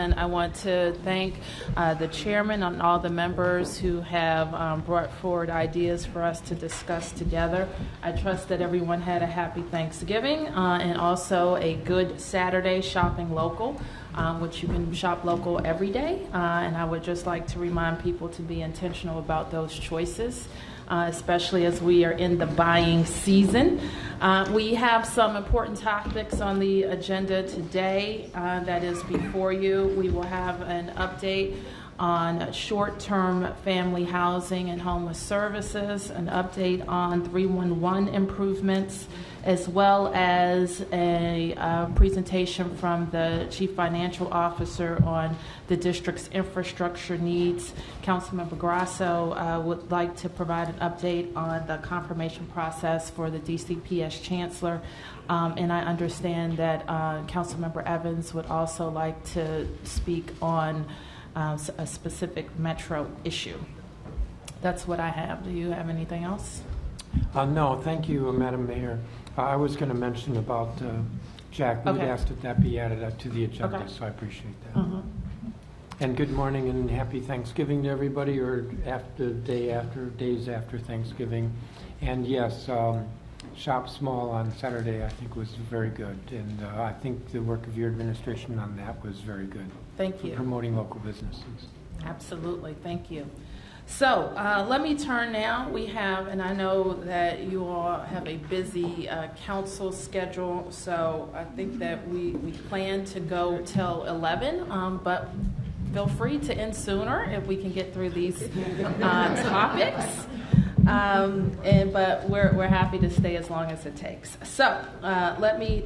and I want to thank the chairman and all the members who have brought forward ideas for us to discuss together. I trust that everyone had a happy Thanksgiving and also a good Saturday shopping local, which you can shop local every day. And I would just like to remind people to be intentional about those choices, especially as we are in the buying season. We have some important topics on the agenda today that is before you. We will have an update on short-term family housing and homeless services, an update on 311 improvements, as well as a presentation from the Chief Financial Officer on the district's infrastructure needs. Councilmember Grasso would like to provide an update on the confirmation process for the DCPS Chancellor. And I understand that Councilmember Evans would also like to speak on a specific metro issue. That's what I have. Do you have anything else? No, thank you, Madam Mayor. I was going to mention about Jack. We'd asked that that be added to the agenda, so I appreciate that. Mm-hmm. And good morning and happy Thanksgiving to everybody, or days after Thanksgiving. And yes, Shop Small on Saturday I think was very good, and I think the work of your administration on that was very good. Thank you. Promoting local businesses. Absolutely, thank you. So let me turn now. We have, and I know that you all have a busy council schedule, so I think that we plan to go till 11, but feel free to end sooner if we can get through these topics. But we're happy to stay as long as it takes. So let me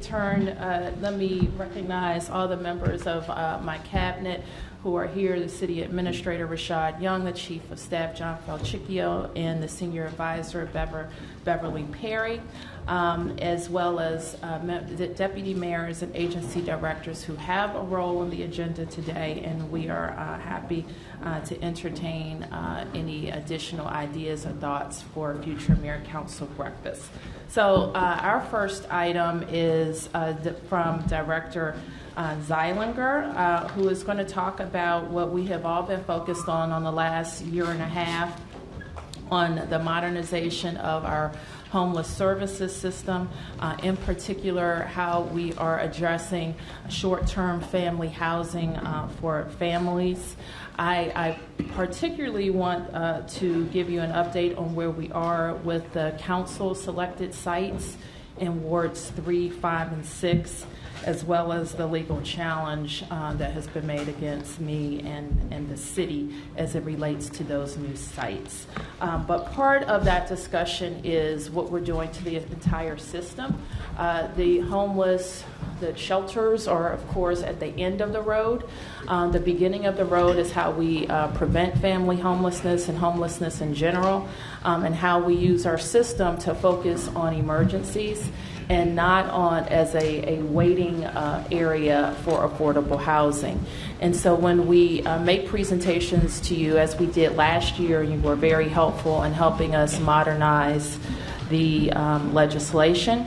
recognize all the members of my cabinet who are here: the City Administrator Rashad Young, the Chief of Staff John Falchicchio, and the Senior Advisor Beverly Perry, as well as the Deputy Mayors and Agency Directors who have a role in the agenda today, and we are happy to entertain any additional ideas or thoughts for future Mayor Council breakfast. So our first item is from Director Zeilinger, who is going to talk about what we have all been focused on the last year and a half on the modernization of our homeless services system, in particular how we are addressing short-term family housing for families. I particularly want to give you an update on where we are with the council selected sites in wards 3, 5, and 6, as well as the legal challenge that has been made against me and the city as it relates to those new sites. But part of that discussion is what we're doing to the entire system. The shelters are, of course, at the end of the road. The beginning of the road is how we prevent family homelessness and homelessness in general, and how we use our system to focus on emergencies and not on as a waiting area for affordable housing. And so when we make presentations to you, as we did last year, you were very helpful in helping us modernize the legislation.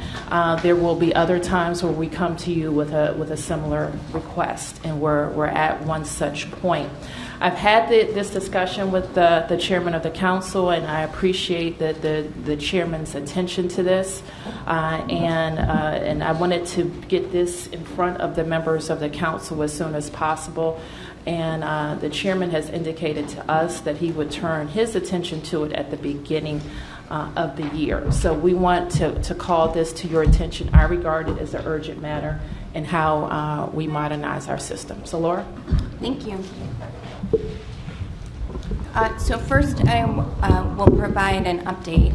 There will be other times where we come to you with a similar request, and we're at one such point. I've had this discussion with the chairman of the council, and I appreciate the chairman's attention to this. And I wanted to get this in front of the members of the council as soon as possible. And the chairman has indicated to us that he would turn his attention to it at the beginning of the year. So we want to call this to your attention. I regard it as an urgent matter in how we modernize our system. So Laura? Thank you. So first I will provide an update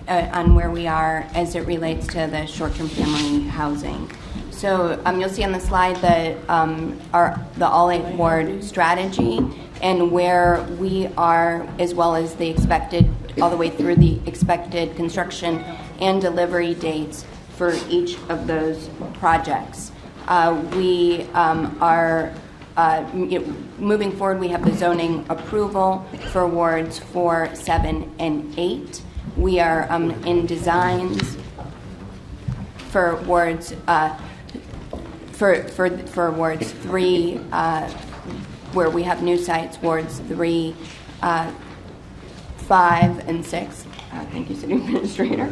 on where we are as it relates to the short-term family housing. So you'll see on the slide that the all 8 ward strategy and where we are, as well as the expected, all the way through the expected construction and delivery dates for each of those projects. We are moving forward. We have the zoning approval for wards 4, 7, and 8. We are in designs for wards For wards 3, where we have new sites, wards 3, 5, and 6. Thank you, City Administrator.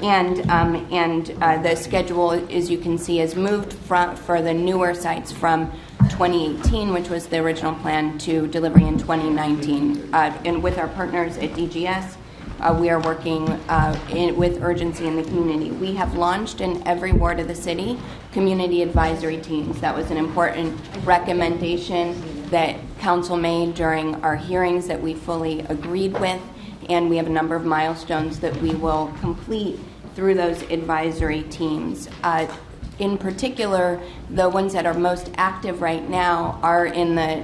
And the schedule, as you can see, has moved for the newer sites from 2018, which was the original plan, to delivery in 2019. And with our partners at DGS, we are working with urgency in the community. We have launched in every ward of the city community advisory teams. That was an important recommendation that council made during our hearings that we fully agreed with, and we have a number of milestones that we will complete through those advisory teams. In particular, the ones that are most active right now are in the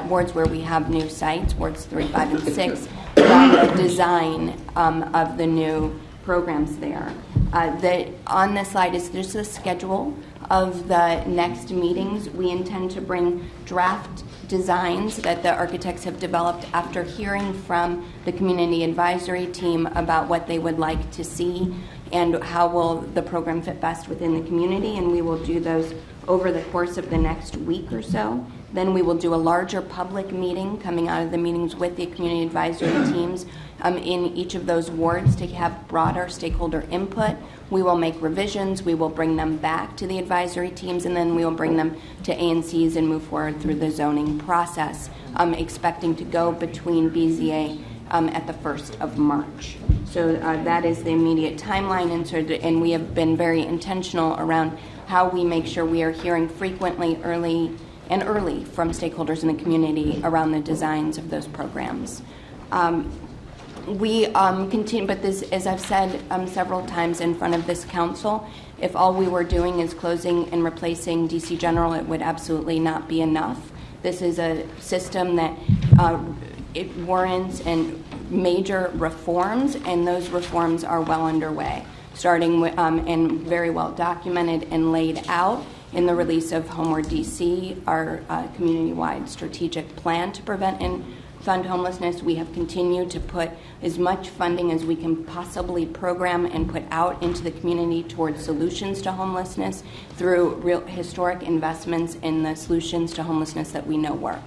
wards where we have new sites, wards 3, 5, and 6, the design of the new programs there. On this slide is just the schedule of the next meetings. We intend to bring draft designs that the architects have developed after hearing from the community advisory team about what they would like to see and how will the program fit best within the community, and we will do those over the course of the next week or so. Then we will do a larger public meeting coming out of the meetings with the community advisory teams in each of those wards to have broader stakeholder input. We will make revisions. We will bring them back to the advisory teams, and then we will bring them to ANCs and move forward through the zoning process, expecting to go between BZA at the 1st of March. So that is the immediate timeline, and we have been very intentional around how we make sure we are hearing frequently, early from stakeholders in the community around the designs of those programs. We continue, but this, as I've said several times in front of this council, if all we were doing is closing and replacing DC General, it would absolutely not be enough. This is a system that it warrants and major reforms, and those reforms are well underway, starting with, and very well documented and laid out in the release of Homeward DC, our community-wide strategic plan to prevent and fund homelessness. We have continued to put as much funding as we can possibly program and put out into the community towards solutions to homelessness through real historic investments in the solutions to homelessness that we know work.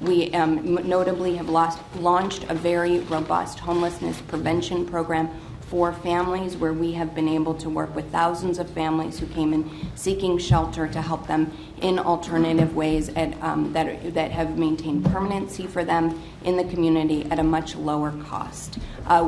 We notably have launched a very robust homelessness prevention program for families, where we have been able to work with thousands of families who came in seeking shelter to help them in alternative ways that have maintained permanency for them in the community at a much lower cost.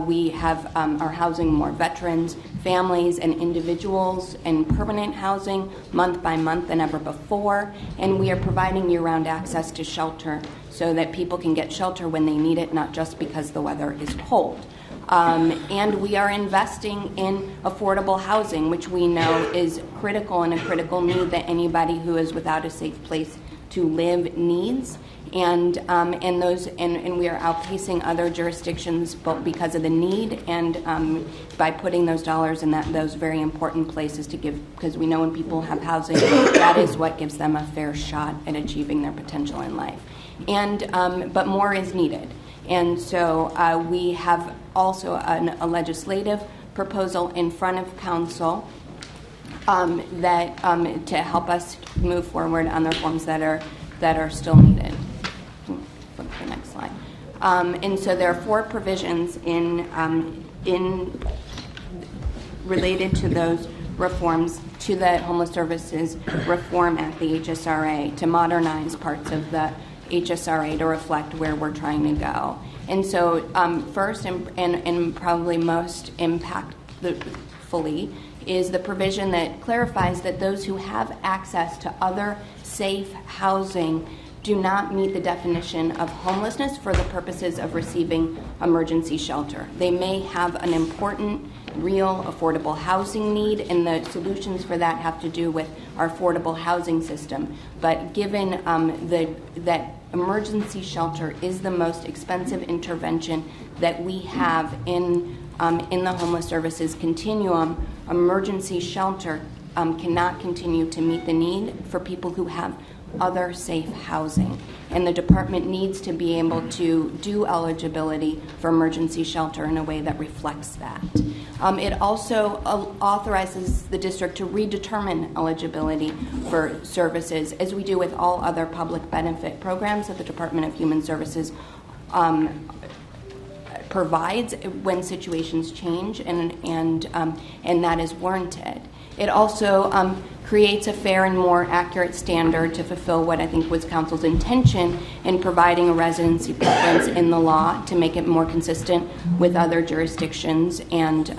We are housing more veterans, families, and individuals in permanent housing month by month than ever before, and we are providing year-round access to shelter so that people can get shelter when they need it, not just because the weather is cold. And we are investing in affordable housing, which we know is critical and a critical need that anybody who is without a safe place to live needs. And we are outpacing other jurisdictions both because of the need and by putting those dollars in those very important places to give, because we know when people have housing, that is what gives them a fair shot at achieving their potential in life. But more is needed. And so we have also a legislative proposal in front of council that to help us move forward on the reforms that are still needed. Flip to the next slide. And so there are 4 provisions in related to those reforms to the Homeless Services Reform Act, the HSRA, to modernize parts of the HSRA to reflect where we're trying to go. And so first and probably most impactfully is the provision that clarifies that those who have access to other safe housing do not meet the definition of homelessness for the purposes of receiving emergency shelter. They may have an important, real, affordable housing need, and the solutions for that have to do with our affordable housing system. But given that emergency shelter is the most expensive intervention that we have in the homeless services continuum, emergency shelter cannot continue to meet the need for people who have other safe housing. And the department needs to be able to do eligibility for emergency shelter in a way that reflects that. It also authorizes the district to redetermine eligibility for services, as we do with all other public benefit programs that the Department of Human Services provides when situations change, and that is warranted. It also creates a fair and more accurate standard to fulfill what I think was Council's intention in providing a residency preference in the law to make it more consistent with other jurisdictions and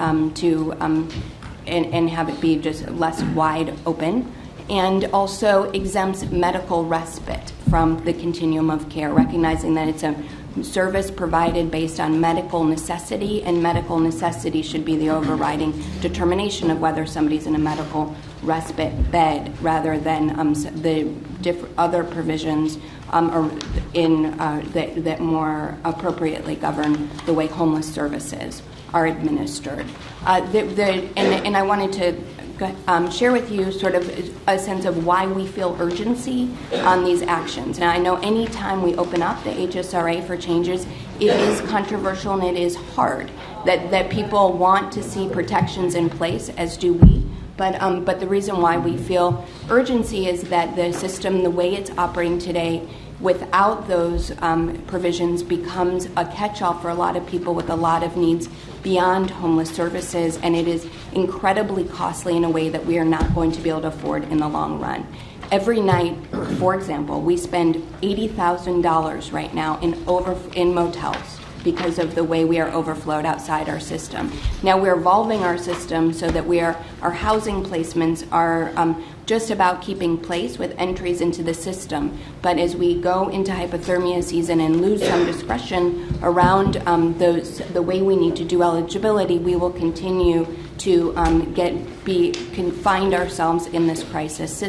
and have it be just less wide open. And also exempts medical respite from the continuum of care, recognizing that it's a service provided based on medical necessity, and medical necessity should be the overriding determination of whether somebody's in a medical respite bed, rather than the other provisions that more appropriately govern the way homeless services are administered. And I wanted to share with you sort of a sense of why we feel urgency on these actions. Now, I know any time we open up the HSRA for changes, it is controversial and it is hard. That people want to see protections in place, as do we. But the reason why we feel urgency is that the system, the way it's operating today, without those provisions, becomes a catch-all for a lot of people with a lot of needs beyond homeless services, and it is incredibly costly in a way that we are not going to be able to afford in the long run. Every night, for example, we spend $80,000 right now in motels because of the way we are overflowed outside our system. Now we're evolving our system so that our housing placements are just about keeping pace with entries into the system. But as we go into hypothermia season and lose some discretion around the way we need to do eligibility, we will continue to find ourselves in this crisis.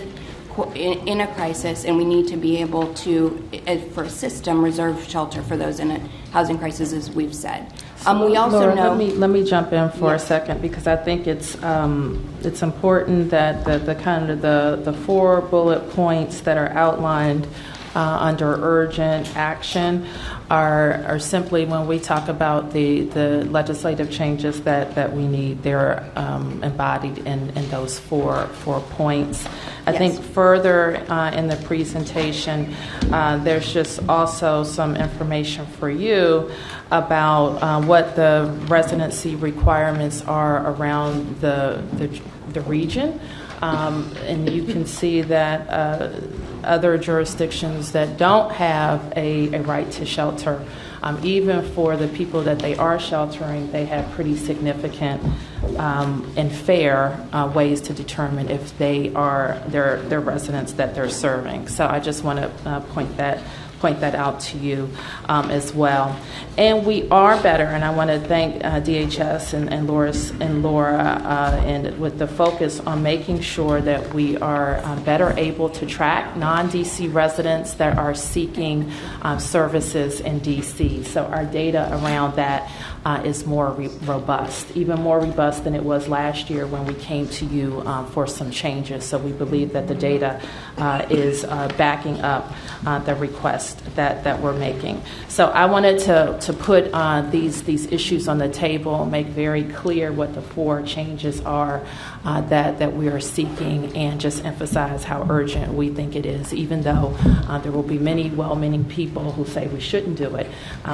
In a crisis, and we need to be able to, for a system, reserve shelter for those in a housing crisis, as we've said. We also Laura, know. Let me jump in for a second, because I think it's important that the 4 bullet points that are outlined under urgent action are simply, when we talk about the legislative changes that we need, they're embodied in those 4 points. I think further in the presentation, there's just also some information for you about what the residency requirements are around the region. And you can see that other jurisdictions that don't have a right to shelter, even for the people that they are sheltering, they have pretty significant and fair ways to determine if they are their residents that they're serving. So I just want to point that out to you as well. And we are better, and I want to thank DHS and Laura and with the focus on making sure that we are better able to track non-DC residents that are seeking services in DC. So our data around that is more robust, even more robust than it was last year when we came to you for some changes. So we believe that the data is backing up the request that we're making. So I wanted to put these issues on the table, make very clear what the 4 changes are that we are seeking, and just emphasize how urgent we think it is, even though there will be many well-meaning people who say we shouldn't do it.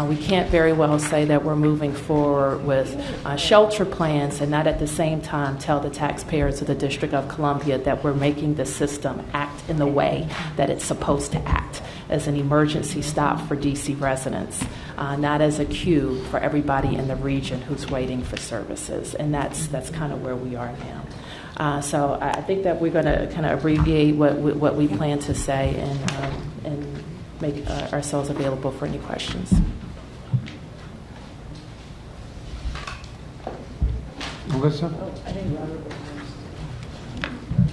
We can't very well say that we're moving forward with shelter plans and not at the same time tell the taxpayers of the District of Columbia that we're making the system act in the way that it's supposed to act, as an emergency stop for DC residents, not as a queue for everybody in the region who's waiting for services. And that's kind of where we are now. So I think that we're going to kind of abbreviate what we plan to say and make ourselves available for any questions. Melissa?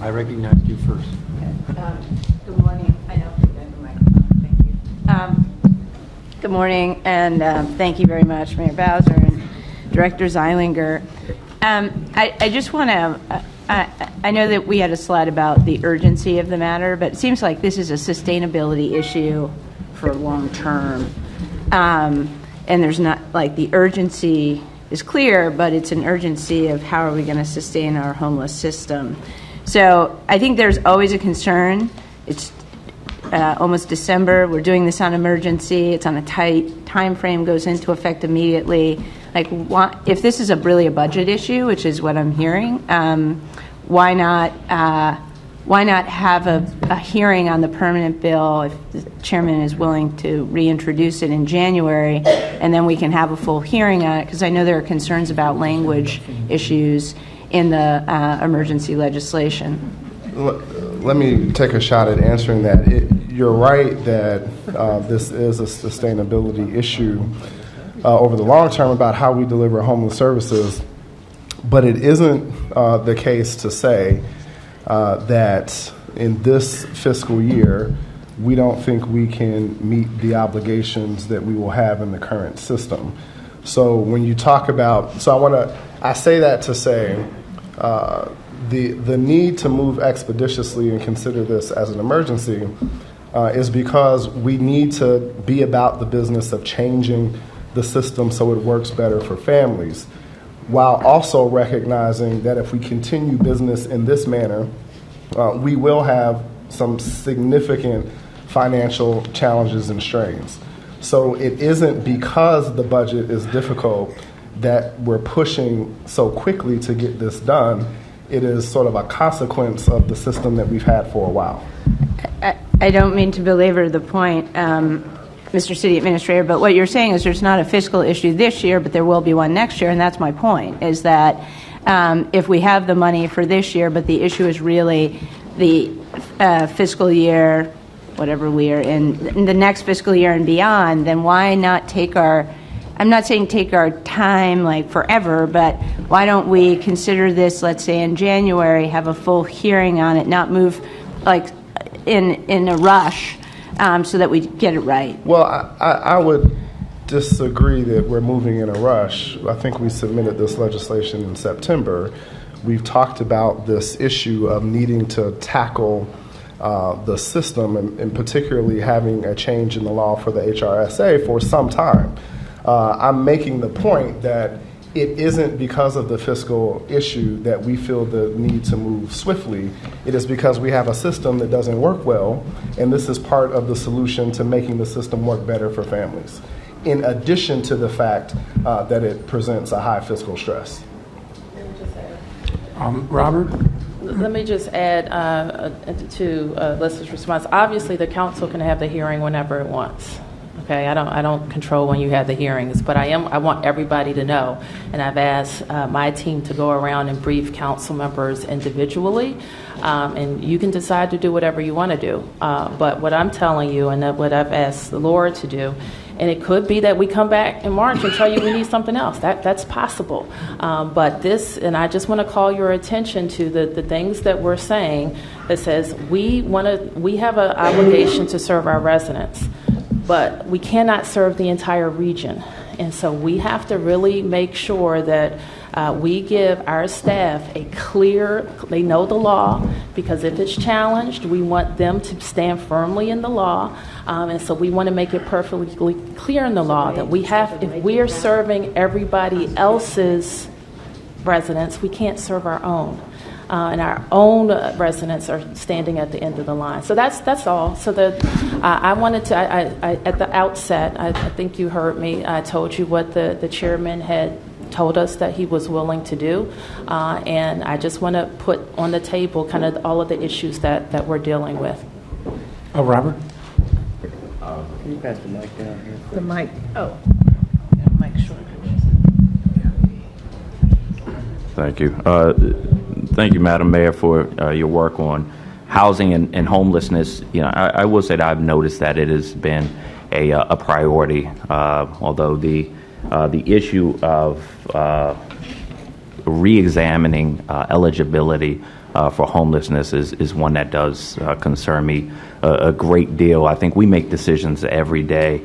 I recognized you first. Okay. Good morning. I don't think I have a microphone. Thank you. Good morning, and thank you very much, Mayor Bowser and Director Zeilinger. I just want to I know that we had a slide about the urgency of the matter, but it seems like this is a sustainability issue for long term. And there's not, like, the urgency is clear, but it's an urgency of how are we going to sustain our homeless system. So I think there's always a concern. It's almost December. We're doing this on emergency. It's on a tight time frame, goes into effect immediately. Like, if this is really a budget issue, which is what I'm hearing, why not have a hearing on the permanent bill if the chairman is willing to reintroduce it in January, and then we can have a full hearing on it, because I know there are concerns about language issues in the emergency legislation. Let me take a shot at answering that. You're right that this is a sustainability issue over the long term about how we deliver homeless services, but it isn't the case to say that in this fiscal year we don't think we can meet the obligations that we will have in the current system. So when you talk about, I say that to say the need to move expeditiously and consider this as an emergency is because we need to be about the business of changing the system so it works better for families, while also recognizing that if we continue business in this manner, we will have some significant financial challenges and strains. So it isn't because the budget is difficult that we're pushing so quickly to get this done. It is sort of a consequence of the system that we've had for a while. I don't mean to belabor the point, Mr. City Administrator, but what you're saying is there's not a fiscal issue this year, but there will be one next year, and that's my point, is that if we have the money for this year, but the issue is really the fiscal year, whatever we are in the next fiscal year and beyond, then why not take I'm not saying take our time like forever, but why don't we consider this, let's say in January, have a full hearing on it, not move like in a rush, so that we get it right? Well, I would disagree that we're moving in a rush. I think we submitted this legislation in September. We've talked about this issue of needing to tackle the system and particularly having a change in the law for the HRSA for some time. I'm making the point that it isn't because of the fiscal issue that we feel the need to move swiftly. It is because we have a system that doesn't work well, and this is part of the solution to making the system work better for families, in addition to the fact that it presents a high fiscal stress. Robert? Let me just add to Lisa's response. Obviously, the council can have the hearing whenever it wants. Okay, I don't control when you have the hearings, but I want everybody to know, and I've asked my team to go around and brief council members individually, and you can decide to do whatever you want to do. But what I'm telling you, and what I've asked the Lord to do, and it could be that we come back in March and tell you we need something else. That's possible. But this, and I just want to call your attention to the things that we're saying that says we have an obligation to serve our residents, but we cannot serve the entire region. And so we have to really make sure that we give our staff they know the law, because if it's challenged, we want them to stand firmly in the law. And so we want to make it perfectly clear in the law that if we are serving everybody else's residents, we can't serve our own. And our own residents are standing at the end of the line. So that's all. So I wanted to, at the outset, I think you heard me, I told you what the chairman had told us that he was willing to do. And I just want to put on the table kind of all of the issues that we're dealing with. Oh, Robert? Can you pass the mic down here? The mic. Oh. Yeah, mic short. Thank you. Thank you, Madam Mayor, for your work on housing and homelessness. I will say that I've noticed that it has been a priority, although the issue of re-examining eligibility for homelessness is one that does concern me a great deal. I think we make decisions every day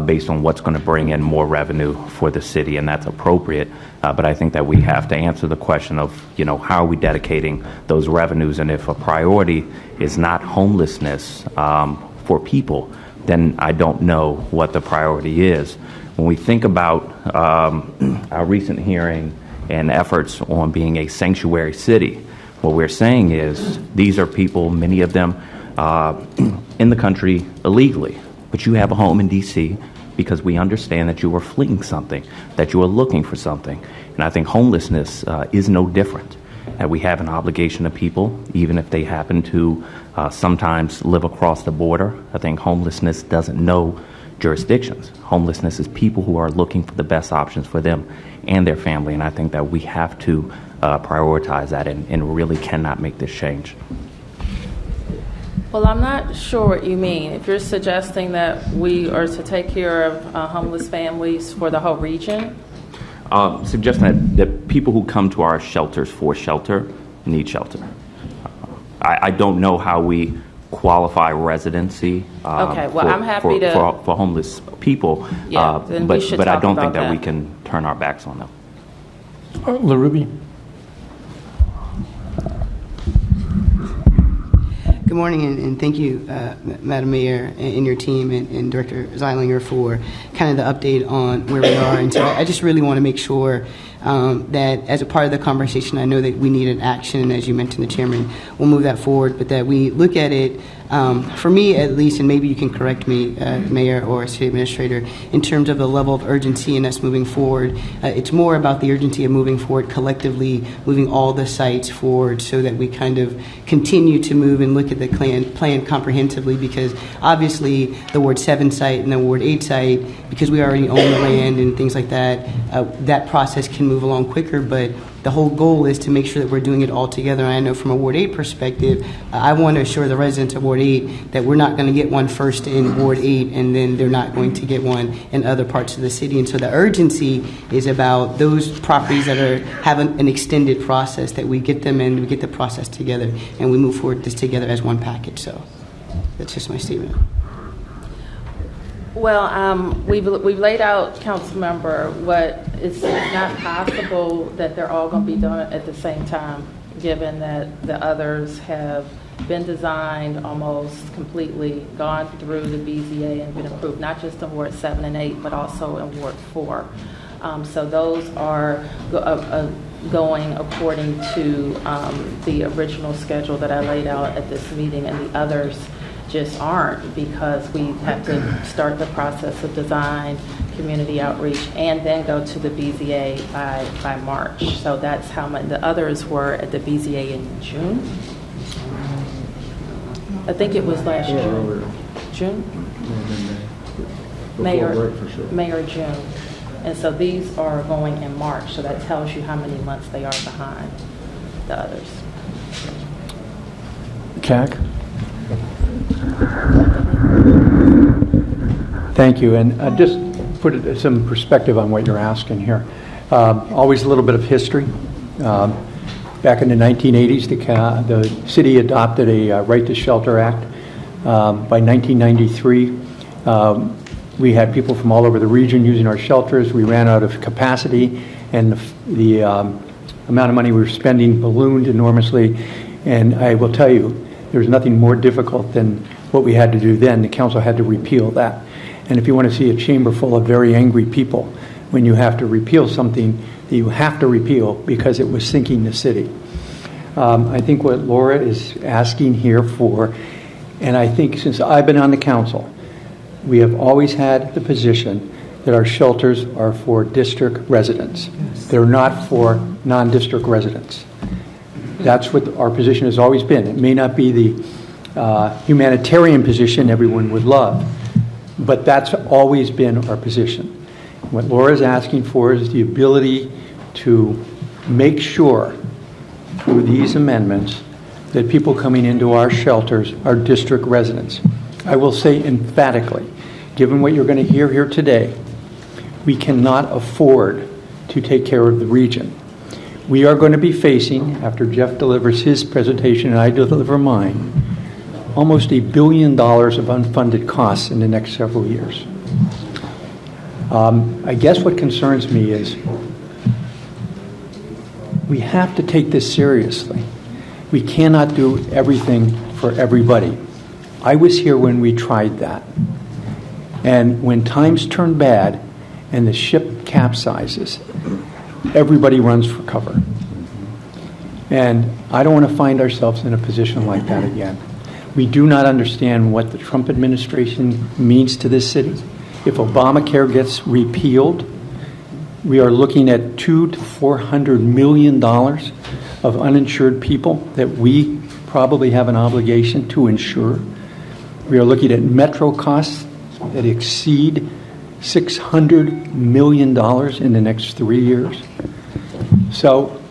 based on what's going to bring in more revenue for the city, and that's appropriate. But I think that we have to answer the question of, how are we dedicating those revenues? And if a priority is not homelessness for people, then I don't know what the priority is. When we think about our recent hearing and efforts on being a sanctuary city, what we're saying is these are people, many of them in the country illegally, but you have a home in D.C. because we understand that you are fleeing something, that you are looking for something. And I think homelessness is no different. That we have an obligation to people, even if they happen to sometimes live across the border. I think homelessness doesn't know jurisdictions. Homelessness is people who are looking for the best options for them and their family. And I think that we have to prioritize that and really cannot make this change. Well, I'm not sure what you mean. If you're suggesting that we are to take care of homeless families for the whole region? Suggesting that people who come to our shelters for shelter need shelter. I don't know how we qualify residency Okay, well, I'm happy for homeless people, Yeah, then we should but I talk don't about think that that. we can turn our backs on them. LaRuby. Good morning, and thank you, Madam Mayor, and your team, and Director Zeilinger for kind of the update on where we are. And so I just really want to make sure that as a part of the conversation, I know that we need an action, and as you mentioned, the chairman will move that forward, but that we look at it, for me at least, and maybe you can correct me, Mayor or City Administrator, in terms of the level of urgency in us moving forward. It's more about the urgency of moving forward collectively, moving all the sites forward so that we kind of continue to move and look at the plan comprehensively, because obviously the Ward 7 site and the Ward 8 site, because we already own the land and things like that, that process can move along quicker, but the whole goal is to make sure that we're doing it all together. And I know from a Ward 8 perspective, I want to assure the residents of Ward 8 that we're not going to get one first in Ward 8 and then they're not going to get one in other parts of the city. And so the urgency is about those properties that have an extended process, that we get them in, we get the process together, and we move forward this together as one package. So that's just my statement. Well, we've laid out, Council Member, what it's not possible that they're all going to be done at the same time, given that the others have been designed almost completely, gone through the BZA and been approved, not just in Ward 7 and 8, but also in Ward 4. So those are going according to the original schedule that I laid out at this meeting, and the others just aren't, because we have to start the process of design, community outreach, and then go to the BZA by March. So that's how much the others were at the BZA in June. I think it was last June. May or June. And so these are going in March. So that tells you how many months they are behind the others. CAC. Thank you, and just put some perspective on what you're asking here. Always a little bit of history. Back in the 1980s, the city adopted a Right to Shelter Act. By 1993, we had people from all over the region using our shelters. We ran out of capacity, and the amount of money we were spending ballooned enormously. And I will tell you, there's nothing more difficult than what we had to do then. The council had to repeal that. And if you want to see a chamber full of very angry people, when you have to repeal something that you have to repeal because it was sinking the city. I think what Laura is asking here for, and I think since I've been on the council, we have always had the position that our shelters are for district residents. They're not for non-district residents. That's what our position has always been. It may not be the humanitarian position everyone would love, but that's always been our position. What Laura's asking for is the ability to make sure through these amendments that people coming into our shelters are district residents. I will say emphatically, given what you're going to hear here today, we cannot afford to take care of the region. we are going to be facing, after Jeff delivers his presentation and I deliver mine, almost $1 billion of unfunded costs in the next several years. I guess what concerns me is we have to take this seriously. We cannot do everything for everybody. I was here when we tried that. And when times turn bad and the ship capsizes, everybody runs for cover. And I don't want to find ourselves in a position like that again. We do not understand what the Trump administration means to this city. If Obamacare gets repealed, we are looking at $200 to $400 million of uninsured people that we probably have an obligation to insure. We are looking at metro costs that exceed $600 million in the next 3 years. So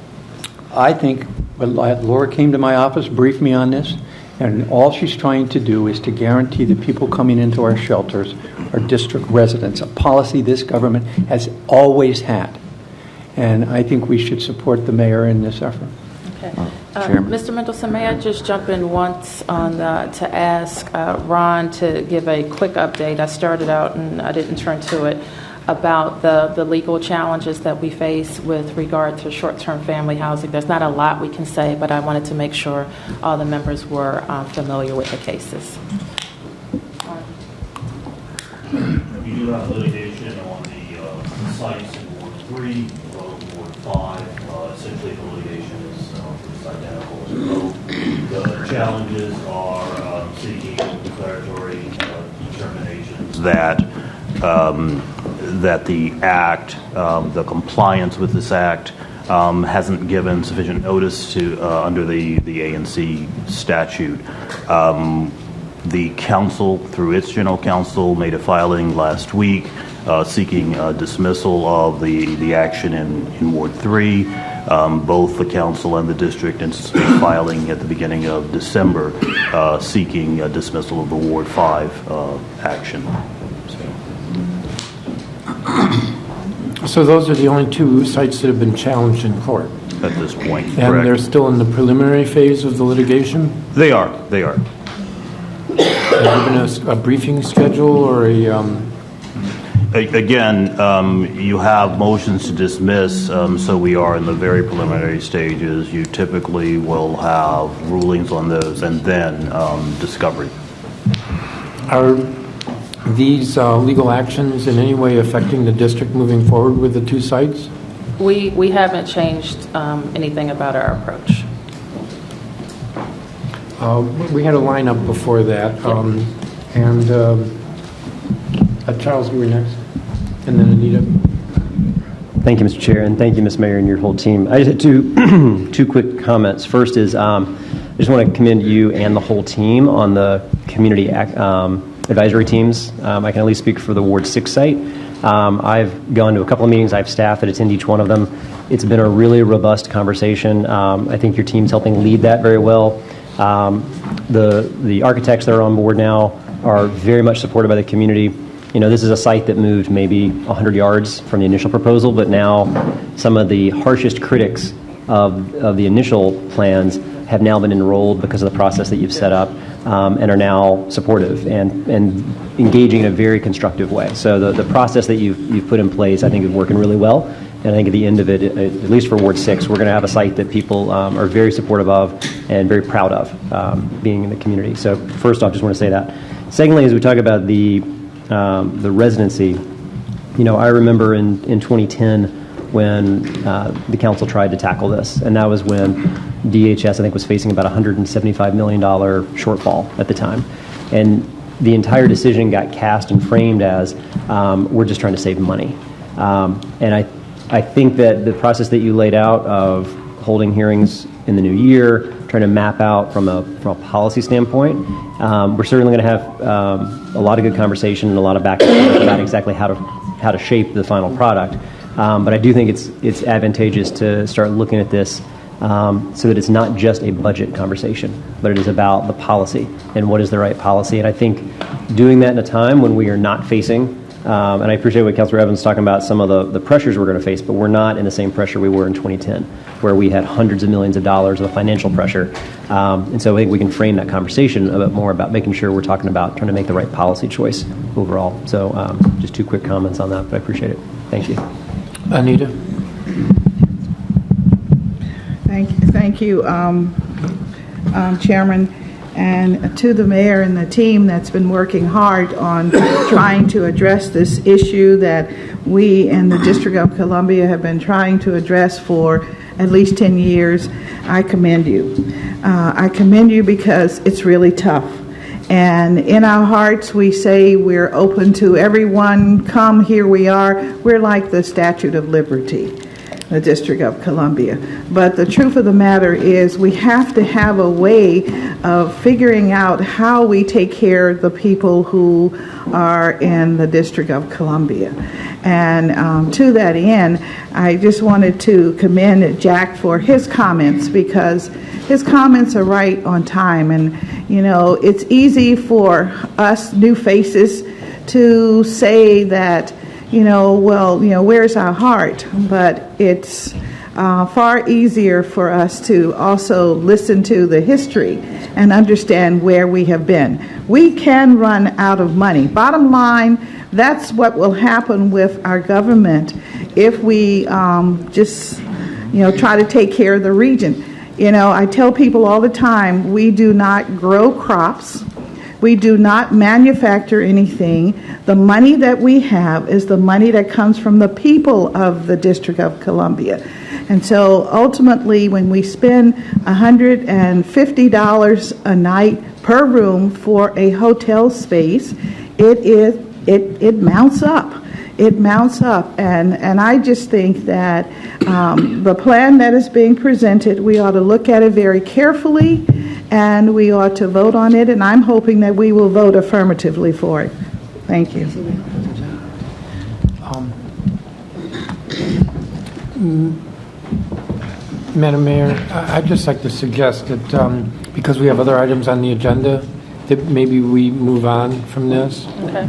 I think Laura came to my office, briefed me on this, and all she's trying to do is to guarantee that people coming into our shelters are district residents, a policy this government has always had. And I think we should support the mayor in this effort. Okay. Mr. Mendelson, may I just jump in once on to ask Ron to give a quick update? I started out and I didn't turn to it, about the legal challenges that we face with regard to short-term family housing. There's not a lot we can say, but I wanted to make sure all the members were familiar with the cases. We do have litigation on the sites in Ward 3, Ward 5. Essentially, the litigation is identical as well. The challenges are seeking declaratory determinations that the act, the compliance with this act, hasn't given sufficient notice to under the ANC statute. The council, through its general counsel, made a filing last week seeking dismissal of the action in Ward 3. Both the council and the district anticipate filing at the beginning of December seeking dismissal of the Ward 5 action. So those are the only two sites that have been challenged in court at this point. And correct. they're still in the preliminary phase of the litigation? They are. Has there been a briefing schedule or Again, you have motions to dismiss, so we are in the very preliminary stages. You typically will have rulings on those and then discovery. Are these legal actions in any way affecting the district moving forward with the two sites? We haven't changed anything about our approach. We had a lineup before that, and Charles, you were next, and then Anita. Thank you, Mr. Chair, and thank you, Ms. Mayor, and your whole team. I just had two quick comments. First is I just want to commend you and the whole team on the community advisory teams. I can at least speak for the Ward 6 site. I've gone to a couple of meetings. I have staff that attend each one of them. It's been a really robust conversation. I think your team's helping lead that very well. The architects that are on board now are very much supported by the community. You know, this is a site that moved maybe 100 yards from the initial proposal, but now some of the harshest critics of the initial plans have now been enrolled because of the process that you've set up, and are now supportive and engaging in a very constructive way. So the process that you've put in place, I think, is working really well. And I think at the end of it, at least for Ward 6, we're going to have a site that people are very supportive of and very proud of being in the community. So first off, just want to say that. Secondly, as we talk about the residency, you know, I remember in 2010 when the council tried to tackle this, and that was when DHS, I think, was facing about $175 million shortfall at the time. And the entire decision got cast and framed as we're just trying to save money. And I think that the process that you laid out of holding hearings in the new year, trying to map out from a policy standpoint, we're certainly going to have a lot of good conversation and a lot of back and forth about exactly how to shape the final product. But I do think it's advantageous to start looking at this so that it's not just a budget conversation, but it is about the policy and what is the right policy. And I think doing that in a time when we are not facing And I appreciate what Councilor Evans is talking about, some of the pressures we're going to face, but we're not in the same pressure we were in 2010, where we had hundreds of millions of dollars of financial pressure. And so I think we can frame that conversation a bit more about making sure we're talking about trying to make the right policy choice overall. So just 2 quick comments on that, but I appreciate it. Thank you. Anita? Thank you, Chairman, and to the mayor and the team that's been working hard on trying to address this issue that we in the District of Columbia have been trying to address for at least 10 years. I commend you. I commend you because it's really tough. And in our hearts, we say we're open to everyone. Come, here we are. We're like the Statue of Liberty, the District of Columbia. But the truth of the matter is we have to have a way of figuring out how we take care of the people who are in the District of Columbia. And to that end, I just wanted to commend Jack for his comments, because his comments are right on time. And, you know, it's easy for us new faces to say that, where's our heart? But it's far easier for us to also listen to the history and understand where we have been. We can run out of money. Bottom line, that's what will happen with our government if we just try to take care of the region. I tell people all the time, we do not grow crops. We do not manufacture anything. The money that we have is the money that comes from the people of the District of Columbia. And so ultimately, when we spend $150 a night per room for a hotel space, it mounts up. It mounts up, and I just think that the plan that is being presented, we ought to look at it very carefully, and we ought to vote on it, and I'm hoping that we will vote affirmatively for it. Thank you. Madam Mayor, I'd just like to suggest that because we have other items on the agenda, that maybe we move on from this. Okay.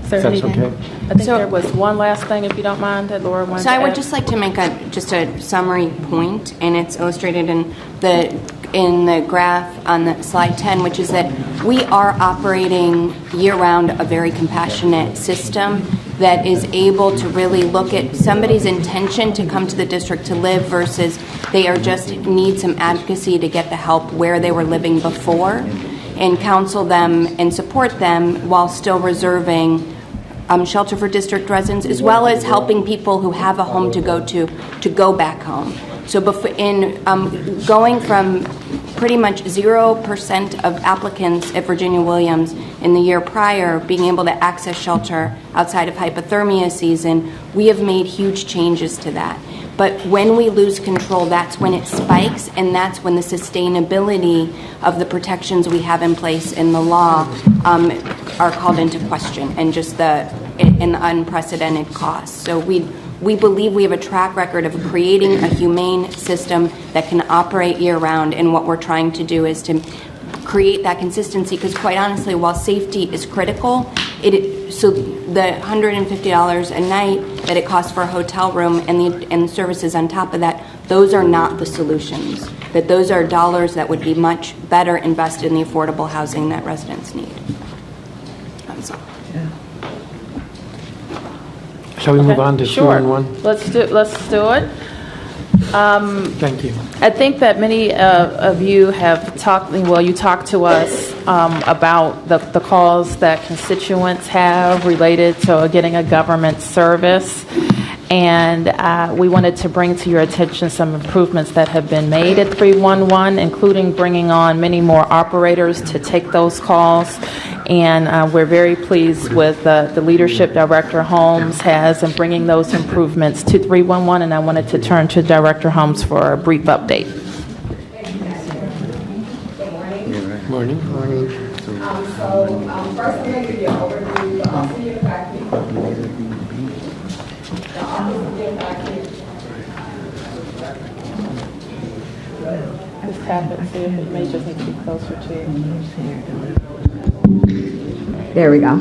If that's okay. I think there was one last thing, if you don't mind, that Laura wanted to add. So I would just like to make just a summary point, and it's illustrated in the graph on the slide 10, which is that we are operating year-round a very compassionate system that is able to really look at somebody's intention to come to the district to live versus they are just need some advocacy to get the help where they were living before, and counsel them and support them while still reserving shelter for district residents, as well as helping people who have a home to go back home. So going from pretty much 0% of applicants at Virginia Williams in the year prior being able to access shelter outside of hypothermia season, we have made huge changes to that. But when we lose control, that's when it spikes, and that's when the sustainability of the protections we have in place in the law are called into question, and just the unprecedented costs. So we believe we have a track record of creating a humane system that can operate year-round, and what we're trying to do is to create that consistency, because quite honestly, while safety is critical, so the $150 a night that it costs for a hotel room and the services on top of that, those are not the solutions. That those are dollars that would be much better invested in the affordable housing that residents need. That's all. Shall we move on to 2 and 1? Let's do it. Thank you. I think that many of you have talked, you talked to us about the calls that constituents have related to getting a government service. And we wanted to bring to your attention some improvements that have been made at 311, including bringing on many more operators to take those calls. And we're very pleased with the leadership Director Holmes has in bringing those improvements to 311. And I wanted to turn to Director Holmes for a brief update. Good morning. Good morning. First I'm going to give you an overview of the Office of Ineffective. The Office of Ineffective. Just tap it, see if it may just need to be closer to you. There we go.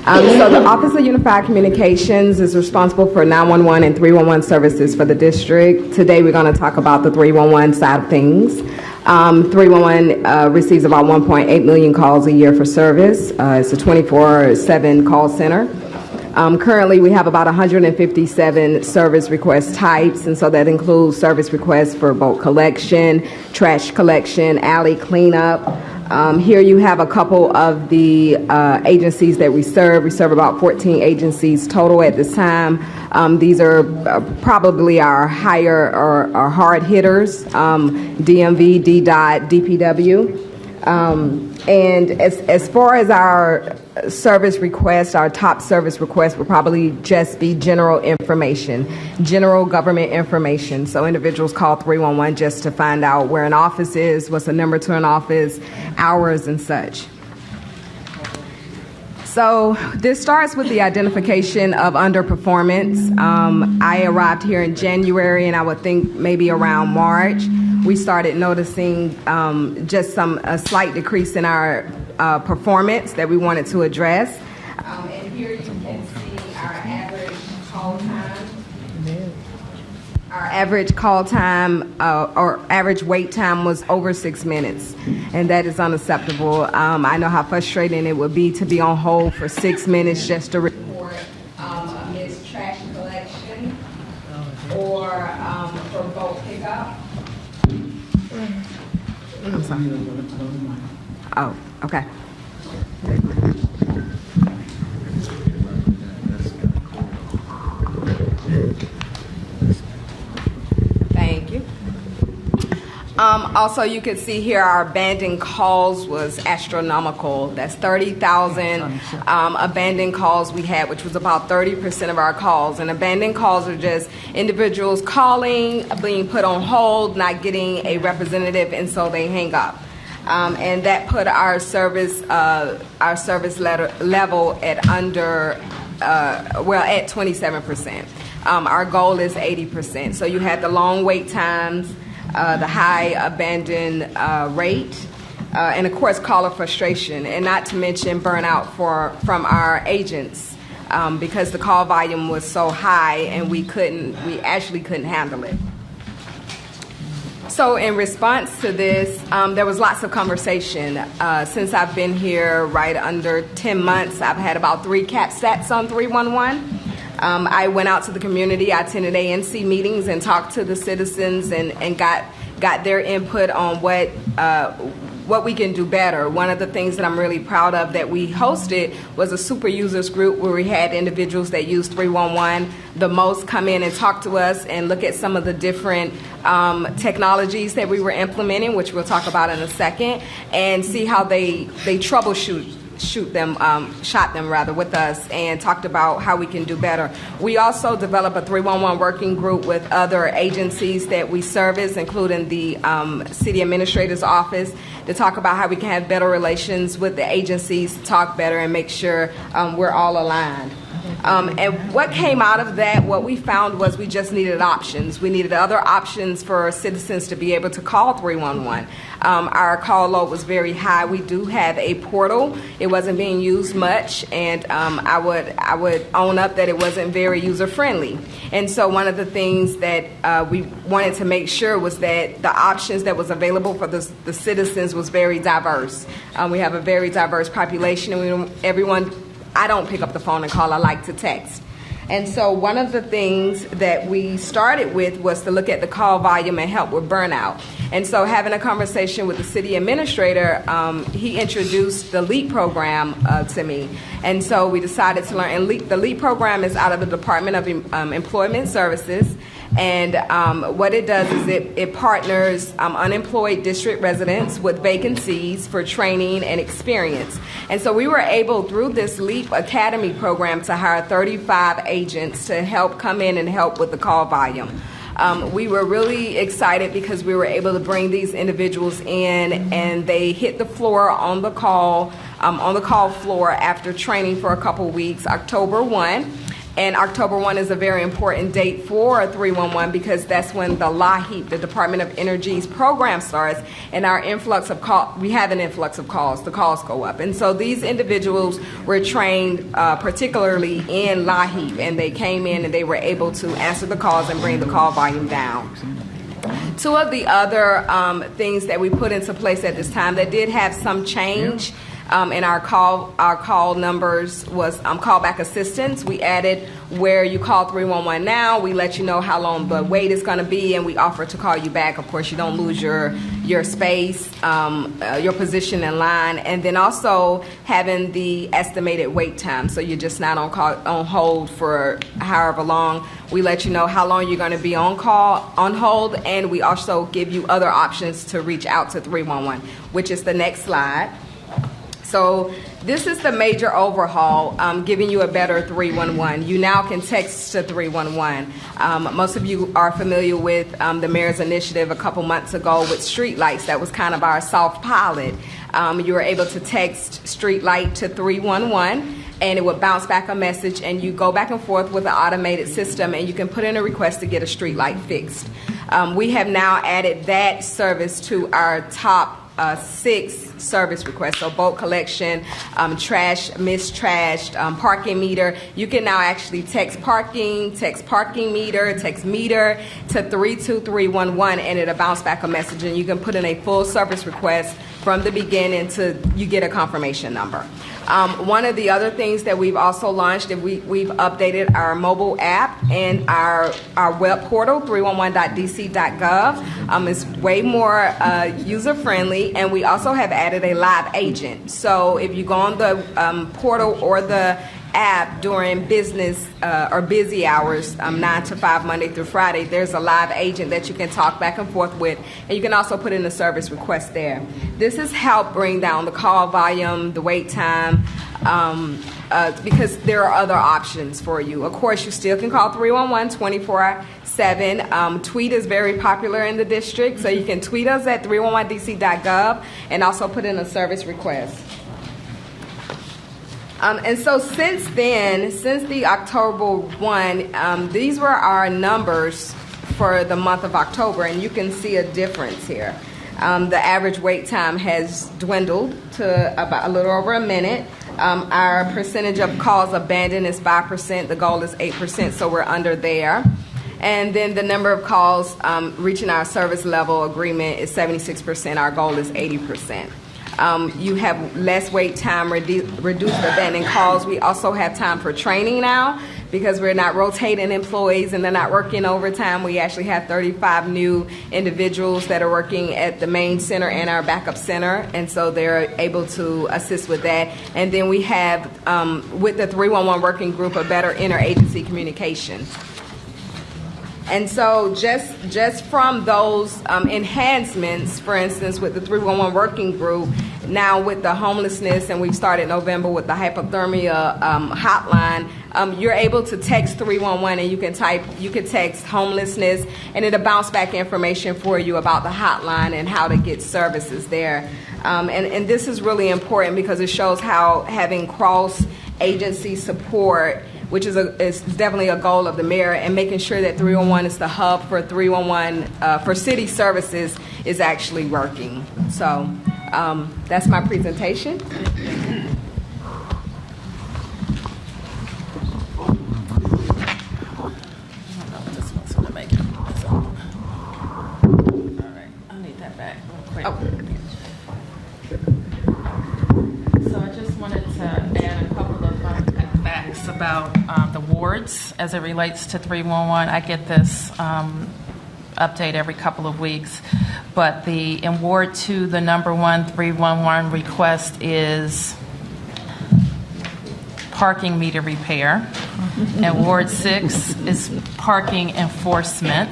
So the Office of Unified Communications is responsible for 911 and 311 services for the district. Today we're going to talk about the 311 side of things. 311 receives about 1.8 million calls a year for service. It's a 24/7 call center. Currently, we have about 157 service request types, and so that includes service requests for boat collection, trash collection, alley cleanup. Here you have a couple of the agencies that we serve. We serve about 14 agencies total at this time. These are probably our higher or our hard hitters, DMV, DDOT, DPW. And as far as our service requests, our top service requests would probably just be general information, general government information. So individuals call 311 just to find out where an office is, what's the number to an office, hours and such. So this starts with the identification of underperformance. I arrived here in January, and I would think maybe around March, we started noticing just a slight decrease in our performance that we wanted to address. And here you can see our average call time. Our average call time or average wait time was over 6 minutes, and that is unacceptable. I know how frustrating it would be to be on hold for 6 minutes just to report a missed trash collection or for boat pickup. I'm sorry. Oh, okay. Thank you. Also, you can see here our abandoned calls was astronomical. That's 30,000 abandoned calls we had, which was about 30% of our calls. And abandoned calls are just individuals calling, being put on hold, not getting a representative, and so they hang up. And that put our service level at at 27%. Our goal is 80%. So you had the long wait times, the high abandon rate, and of course caller frustration, and not to mention burnout from our agents because the call volume was so high and we actually couldn't handle it. So in response to this, there was lots of conversation. Since I've been here right under 10 months, I've had about 3 CAP stats on 311. I went out to the community. I attended ANC meetings and talked to the citizens and got their input on what we can do better. One of the things that I'm really proud of that we hosted was a super users group where we had individuals that use 311 the most come in and talk to us and look at some of the different technologies that we were implementing, which we'll talk about in a second, and see how they shot them with us and talked about how we can do better. We also developed a 311 working group with other agencies that we service, including the city administrator's office, to talk about how we can have better relations with the agencies, talk better and make sure we're all aligned. And what came out of that, what we found was we just needed options. We needed other options for citizens to be able to call 311. Our call load was very high. We do have a portal. It wasn't being used much, and I would own up that it wasn't very user-friendly. And so one of the things that we wanted to make sure was that the options that was available for the citizens was very diverse. We have a very diverse population, and I don't pick up the phone and call. I like to text. And so one of the things that we started with was to look at the call volume and help with burnout. And so having a conversation with the city administrator, he introduced the LEAP program to me. And so we decided to learn. And the LEAP program is out of the Department of Employment Services. And what it does is it partners unemployed district residents with vacancies for training and experience. And so we were able, through this LEAP Academy program, to hire 35 agents to help come in and help with the call volume. We were really excited because we were able to bring these individuals in, and they hit the floor on the call floor after training for a couple weeks, October 1. And October 1 is a very important date for 311 because that's when the LAHEAP, the Department of Energy's program starts, and our influx of we have an influx of calls. The calls go up. And so these individuals were trained particularly in LAHEAP, and they came in and they were able to answer the calls and bring the call volume down. Two of the other things that we put into place at this time that did have some change in our call numbers was callback assistance. We added where you call 311 now, we let you know how long the wait is going to be, and we offer to call you back. Of course, you don't lose your space, your position in line, and then also having the estimated wait time. So you're just not on hold for however long. We let you know how long you're going to be on hold, and we also give you other options to reach out to 311, which is the next slide. So this is the major overhaul, giving you a better 311. You now can text to 311. Most of you are familiar with the mayor's initiative a couple months ago with street lights. That was kind of our soft pilot. You were able to text street light to 311, and it would bounce back a message, and you go back and forth with an automated system, and you can put in a request to get a street light fixed. We have now added that service to our top 6 service requests. So bulk collection, trash, mistrashed, parking meter. You can now actually text parking meter, text meter to 32311, and it'll bounce back a message, and you can put in a full service request from the beginning to you get a confirmation number. One of the other things that we've also launched, we've updated our mobile app and our web portal, 311.dc.gov. It's way more user-friendly, and we also have added a live agent. So if you go on the portal or the app during business or busy hours, 9 to 5, Monday through Friday, there's a live agent that you can talk back and forth with, and you can also put in a service request there. This has helped bring down the call volume, the wait time, because there are other options for you. Of course, you still can call 311 24/7. Tweet is very popular in the district, so you can tweet us at 311dc.gov and also put in a service request. And so since then, since the October 1, these were our numbers for the month of October, and you can see a difference here. The average wait time has dwindled to about a little over a minute. Our percentage of calls abandoned is 5%. The goal is 8%, so we're under there. And then the number of calls reaching our service level agreement is 76%. Our goal is 80%. You have less wait time, reduced abandoned calls. We also have time for training now because we're not rotating employees and they're not working overtime. We actually have 35 new individuals that are working at the main center and our backup center, and so they're able to assist with that. And then we have, with the 311 working group, a better interagency communication. And so just from those enhancements, for instance, with the 311 working group, now with the homelessness, and we've started November with the hypothermia hotline, you're able to text 311 and you can text homelessness, and it'll bounce back information for you about the hotline and how to get services there. And this is really important because it shows how having cross-agency support, which is definitely a goal of the mayor, and making sure that 311 is the hub for 311 for city services is actually working. So that's my presentation. Oh. So I just wanted to add a couple of facts about the wards as it relates to 311. I get this update every couple of weeks, but in Ward 2, the number 1 311 request is parking meter repair. And Ward 6 is parking enforcement.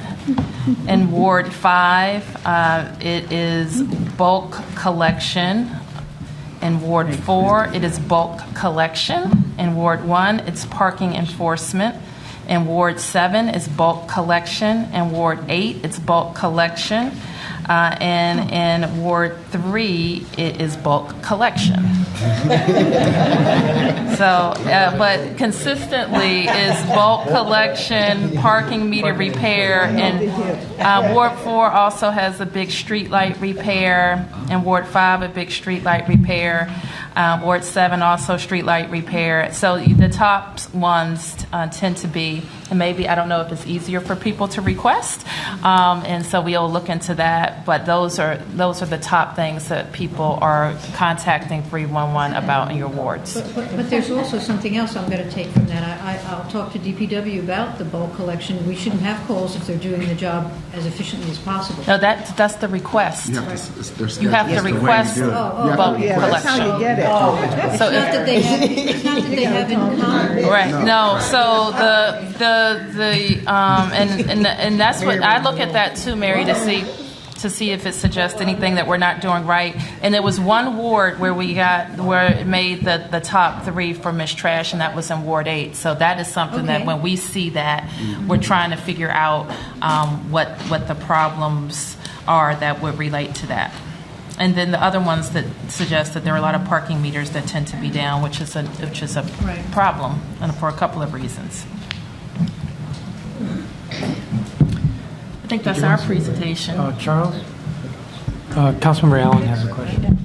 In Ward 5, it is bulk collection. In Ward 4, it is bulk collection. In Ward 1, it's parking enforcement. In Ward 7, it's bulk collection. In Ward 8, it's bulk collection. And in Ward 3, it is bulk collection. So, but consistently is bulk collection, parking meter repair, and Ward 4 also has a big street light repair, and Ward 5 a big street light repair. Ward 7 also street light repair. So the top ones tend to be, and maybe I don't know if it's easier for people to request, and so we'll look into that. But those are the top things that people are contacting 311 about in your wards. But there's also something else I'm going to take from that. I'll talk to DPW about the bulk collection. We shouldn't have calls if they're doing the job as efficiently as possible. No, that's the request. You have to request bulk collection. That's how you get it. It's not that they have in common. Right. No. So and that's what I look at that too, Mary, to see if it suggests anything that we're not doing right. And there was one ward where it made the top 3 for missed trash, and that was in Ward 8. So that is something that when we see that, we're trying to figure out what the problems are that would relate to that. And then the other ones that suggest that there are a lot of parking meters that tend to be down, which is a problem, and for a couple of reasons. I think that's our presentation. Charles? Councilmember Allen has a question.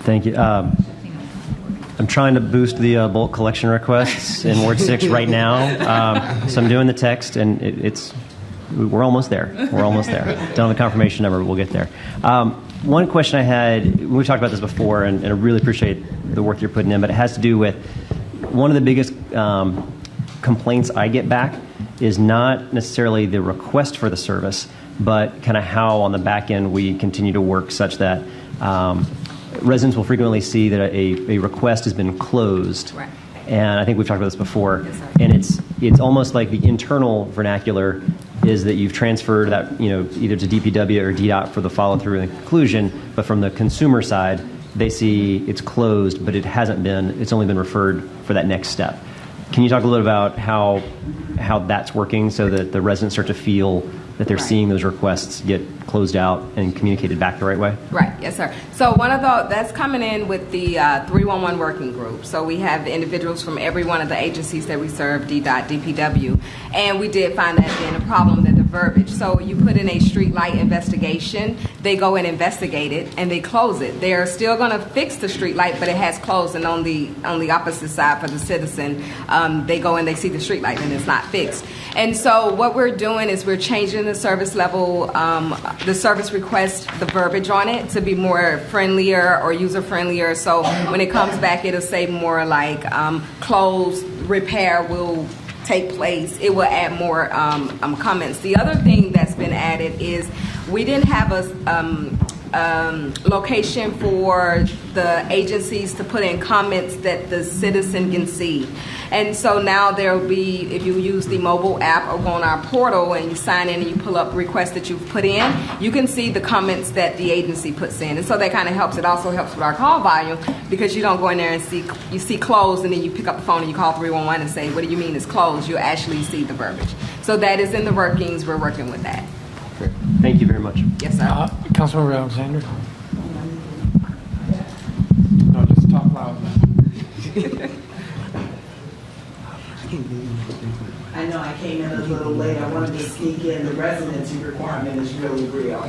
Thank you. I'm trying to boost the bulk collection requests in Ward 6 right now. So I'm doing the text, and we're almost there. We're almost there. Don't have a confirmation number, but we'll get there. One question I had, we've talked about this before, and I really appreciate the work you're putting in, but it has to do with one of the biggest complaints I get back is not necessarily the request for the service, but kind of how on the back end we continue to work such that residents will frequently see that a request has been closed. Right. And I think we've talked about this before, and it's almost like the internal vernacular is that you've transferred that, either to DPW or DDOT for the follow-through and the conclusion, but from the consumer side, they see it's closed, but it's only been referred for that next step. Can you talk a little bit about how that's working so that the residents start to feel that they're seeing those requests get closed out and communicated back the right way? Right, yes, sir. So one of that's coming in with the 311 working group. So we have the individuals from every one of the agencies that we serve, DDOT, DPW, and we did find that being a problem, that the verbiage. So you put in a street light investigation, they go and investigate it, and they close it. They're still going to fix the street light, but it has closed, and on the opposite side for the citizen, they go and they see the street light, and it's not fixed. And so what we're doing is we're changing the service level, the service request, the verbiage on it to be more friendlier or user friendlier. So when it comes back, it'll say more like closed, repair will take place. It will add more comments. The other thing that's been added is we didn't have a location for the agencies to put in comments that the citizen can see. And so now there will be, if you use the mobile app or go on our portal and you sign in and you pull up requests that you've put in, you can see the comments that the agency puts in. And so that kind of helps. It also helps with our call volume because you don't go in there and see closed and then you pick up the phone and you call 311 and say, what do you mean it's closed? You actually see the verbiage. So that is in the workings. We're working with that. Great. Thank you very much. Yes, sir. Councilmember Alexander? No, just talk loud. I know I came in a little late. I wanted to sneak in. The residency requirement is really real.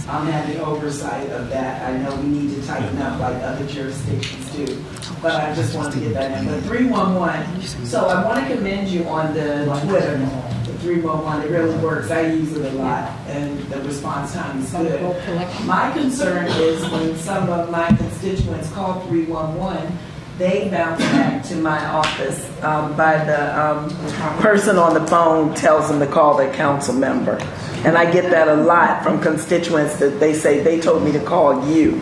I'm having oversight of that. I know we need to tighten up like other jurisdictions do, but I just wanted to get that in. But 311, so I want to commend you on the Twitter. The 311, it really works. I use it a lot, and the response time is good. My concern is when some of my constituents call 311, they bounce back to my office by the person on the phone tells them to call their council member. And I get that a lot from constituents that they say, they told me to call you.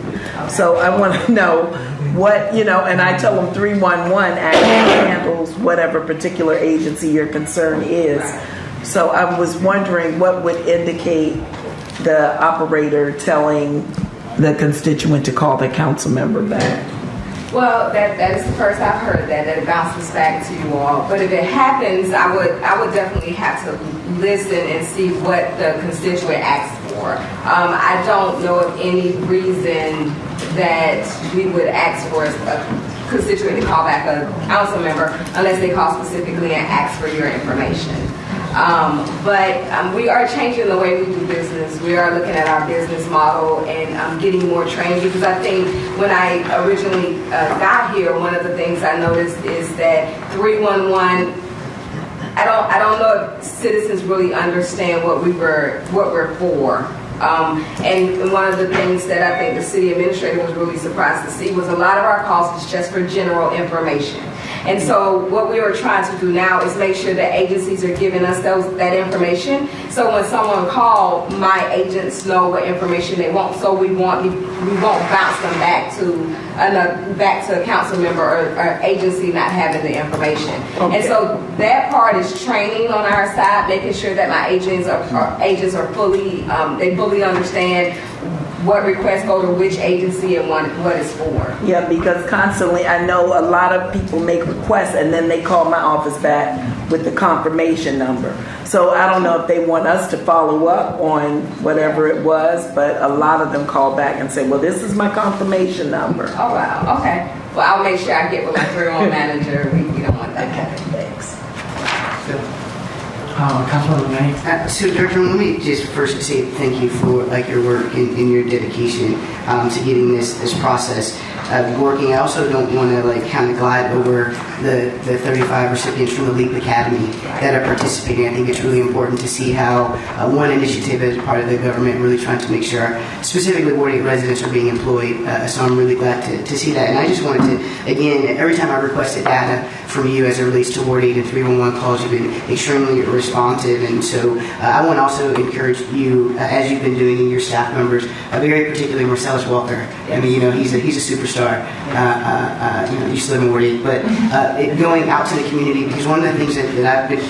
So I want to know what, and I tell them 311 actually handles whatever particular agency your concern is. So I was wondering what would indicate the operator telling the constituent to call the council member back. Well, that is the first I've heard that it bounces back to you all. But if it happens, I would definitely have to listen and see what the constituent asks for. I don't know of any reason that we would ask for a constituent to call back a council member unless they call specifically and ask for your information. But we are changing the way we do business. We are looking at our business model and getting more training, because I think when I originally got here, one of the things I noticed is that 311, I don't know if citizens really understand what we're for. And one of the things that I think the city administrator was really surprised to see was a lot of our calls is just for general information. And so what we are trying to do now is make sure that agencies are giving us that information. So when someone calls, my agents know what information they want. So we won't bounce them back to a council member or agency not having the information. Okay. And so that part is training on our side, making sure that my agents are fully they fully understand what requests go to which agency and what it's for. Yeah, because constantly I know a lot of people make requests and then they call my office back with the confirmation number. So I don't know if they want us to follow up on whatever it was, but a lot of them call back and say, well, this is my confirmation number. Oh, wow. Okay. Well, I'll make sure I get with my 311 manager. We don't want that. Okay, thanks. Councilman Knight. So, Director, let me just first say thank you for your work and your dedication to getting this process working. I also don't want to kind of glide over the 35 recipients from the LEAP Academy that are participating. I think it's really important to see how one initiative as part of the government really trying to make sure specifically Ward 8 residents are being employed. So I'm really glad to see that. And I just wanted to, again, every time I requested data from you as it relates to Ward 8 and 311 calls, you've been extremely responsive. And so I want to also encourage you, as you've been doing, and your staff members, very particularly Marcellus Walker. I mean, he's a superstar. Used to live in Ward 8, but going out to the community, because one of the things that I've been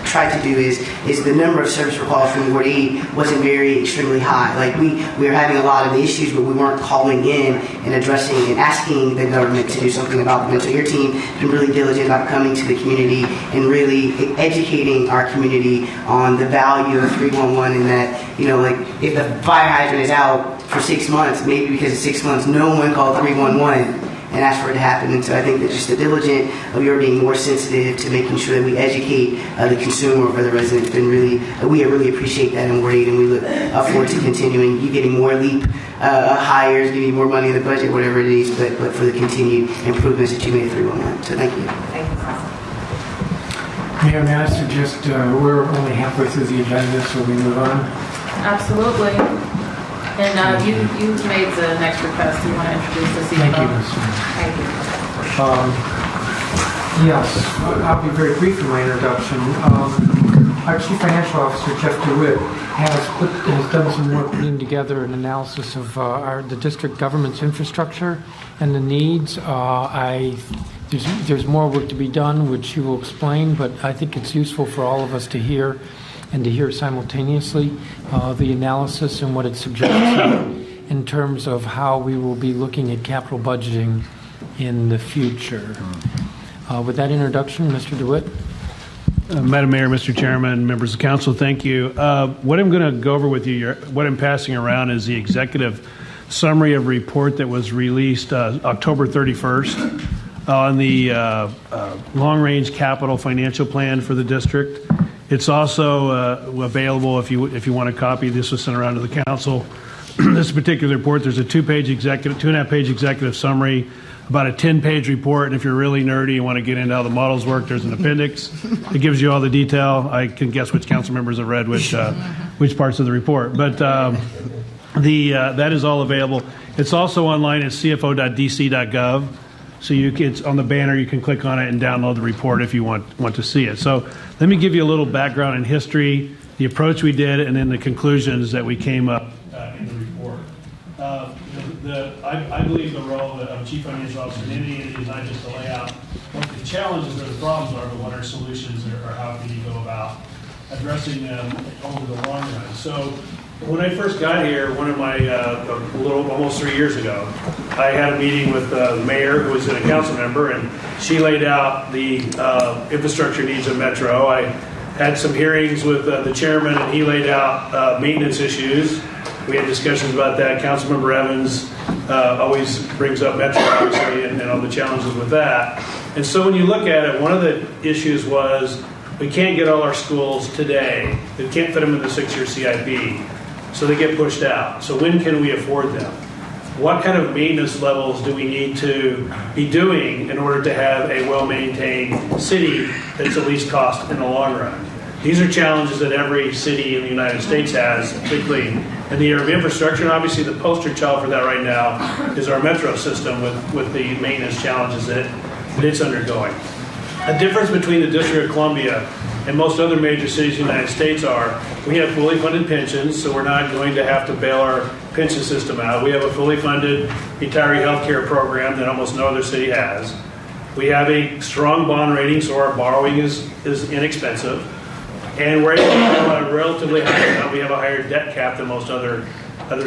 tried to do is the number of service calls from Ward 8 wasn't extremely high. We were having a lot of the issues, but we weren't calling in and addressing and asking the government to do something about them. And so your team has been really diligent about coming to the community and really educating our community on the value of 311, and that, if the fire hydrant is out for 6 months, maybe because of 6 months, no one called 311 and ask for it to happen. And so I think that just the diligent of your being more sensitive to making sure that we educate the consumer or the resident, and we really appreciate that in Ward 8, and we look forward to continuing you getting more LEAP hires, giving you more money in the budget, whatever it is, but for the continued improvements that you made at 311. So thank you. Mayor, may I suggest we're only halfway through the agenda, so we move on? Absolutely. And you made the next request. You want to introduce the CFO? Thank you, Mr. Thank you. Yes, I'll be very brief in my introduction. Our Chief Financial Officer, Jeff DeWitt, has done some work putting together an analysis of the district government's infrastructure and the needs. There's more work to be done, which he will explain, but I think it's useful for all of us to hear, and to hear simultaneously the analysis and what it suggests in terms of how we will be looking at capital budgeting in the future. With that introduction, Mr. DeWitt. Madam Mayor, Mr. Chairman, members of council, thank you. What I'm going to go over with you, what I'm passing around is the executive summary of report that was released October 31st on the long-range capital financial plan for the district. It's also available if you want a copy. This was sent around to the council. This particular report, there's a 2.5 page executive summary, about a 10-page report, and if you're really nerdy and want to get into how the models work, there's an appendix. It gives you all the detail. I can guess which council members have read which parts of the report. But that is all available. It's also online at cfo.dc.gov. So it's on the banner. You can click on it and download the report if you want to see it. So let me give you a little background in history, the approach we did, and then the conclusions that we came up in the report. I believe the role of Chief Financial Officer in any entity is not just to lay out what the challenges or the problems are, but what our solutions are, or how can you go about addressing them over the long run. So When I first got here, one of my, almost 3 years ago, I had a meeting with the mayor, who was a council member, and she laid out the infrastructure needs of Metro. I had some hearings with the chairman, and he laid out maintenance issues. We had discussions about that. Councilmember Evans always brings up Metro, obviously, and all the challenges with that. And so when you look at it, one of the issues was we can't get all our schools today. We can't fit them in the 6-year CIP. So they get pushed out. So when can we afford them? What kind of maintenance levels do we need to be doing in order to have a well-maintained city that's at least cost in the long run? These are challenges that every city in the United States has, particularly in the area of infrastructure. And obviously the poster child for that right now is our metro system with the maintenance challenges that it's undergoing. A difference between the District of Columbia and most other major cities in the United States are we have fully funded pensions, so we're not going to have to bail our pension system out. We have a fully funded retiree health care program that almost no other city has. We have a strong bond rating, so our borrowing is inexpensive. And we're able to have a relatively high amount. We have a higher debt cap than most other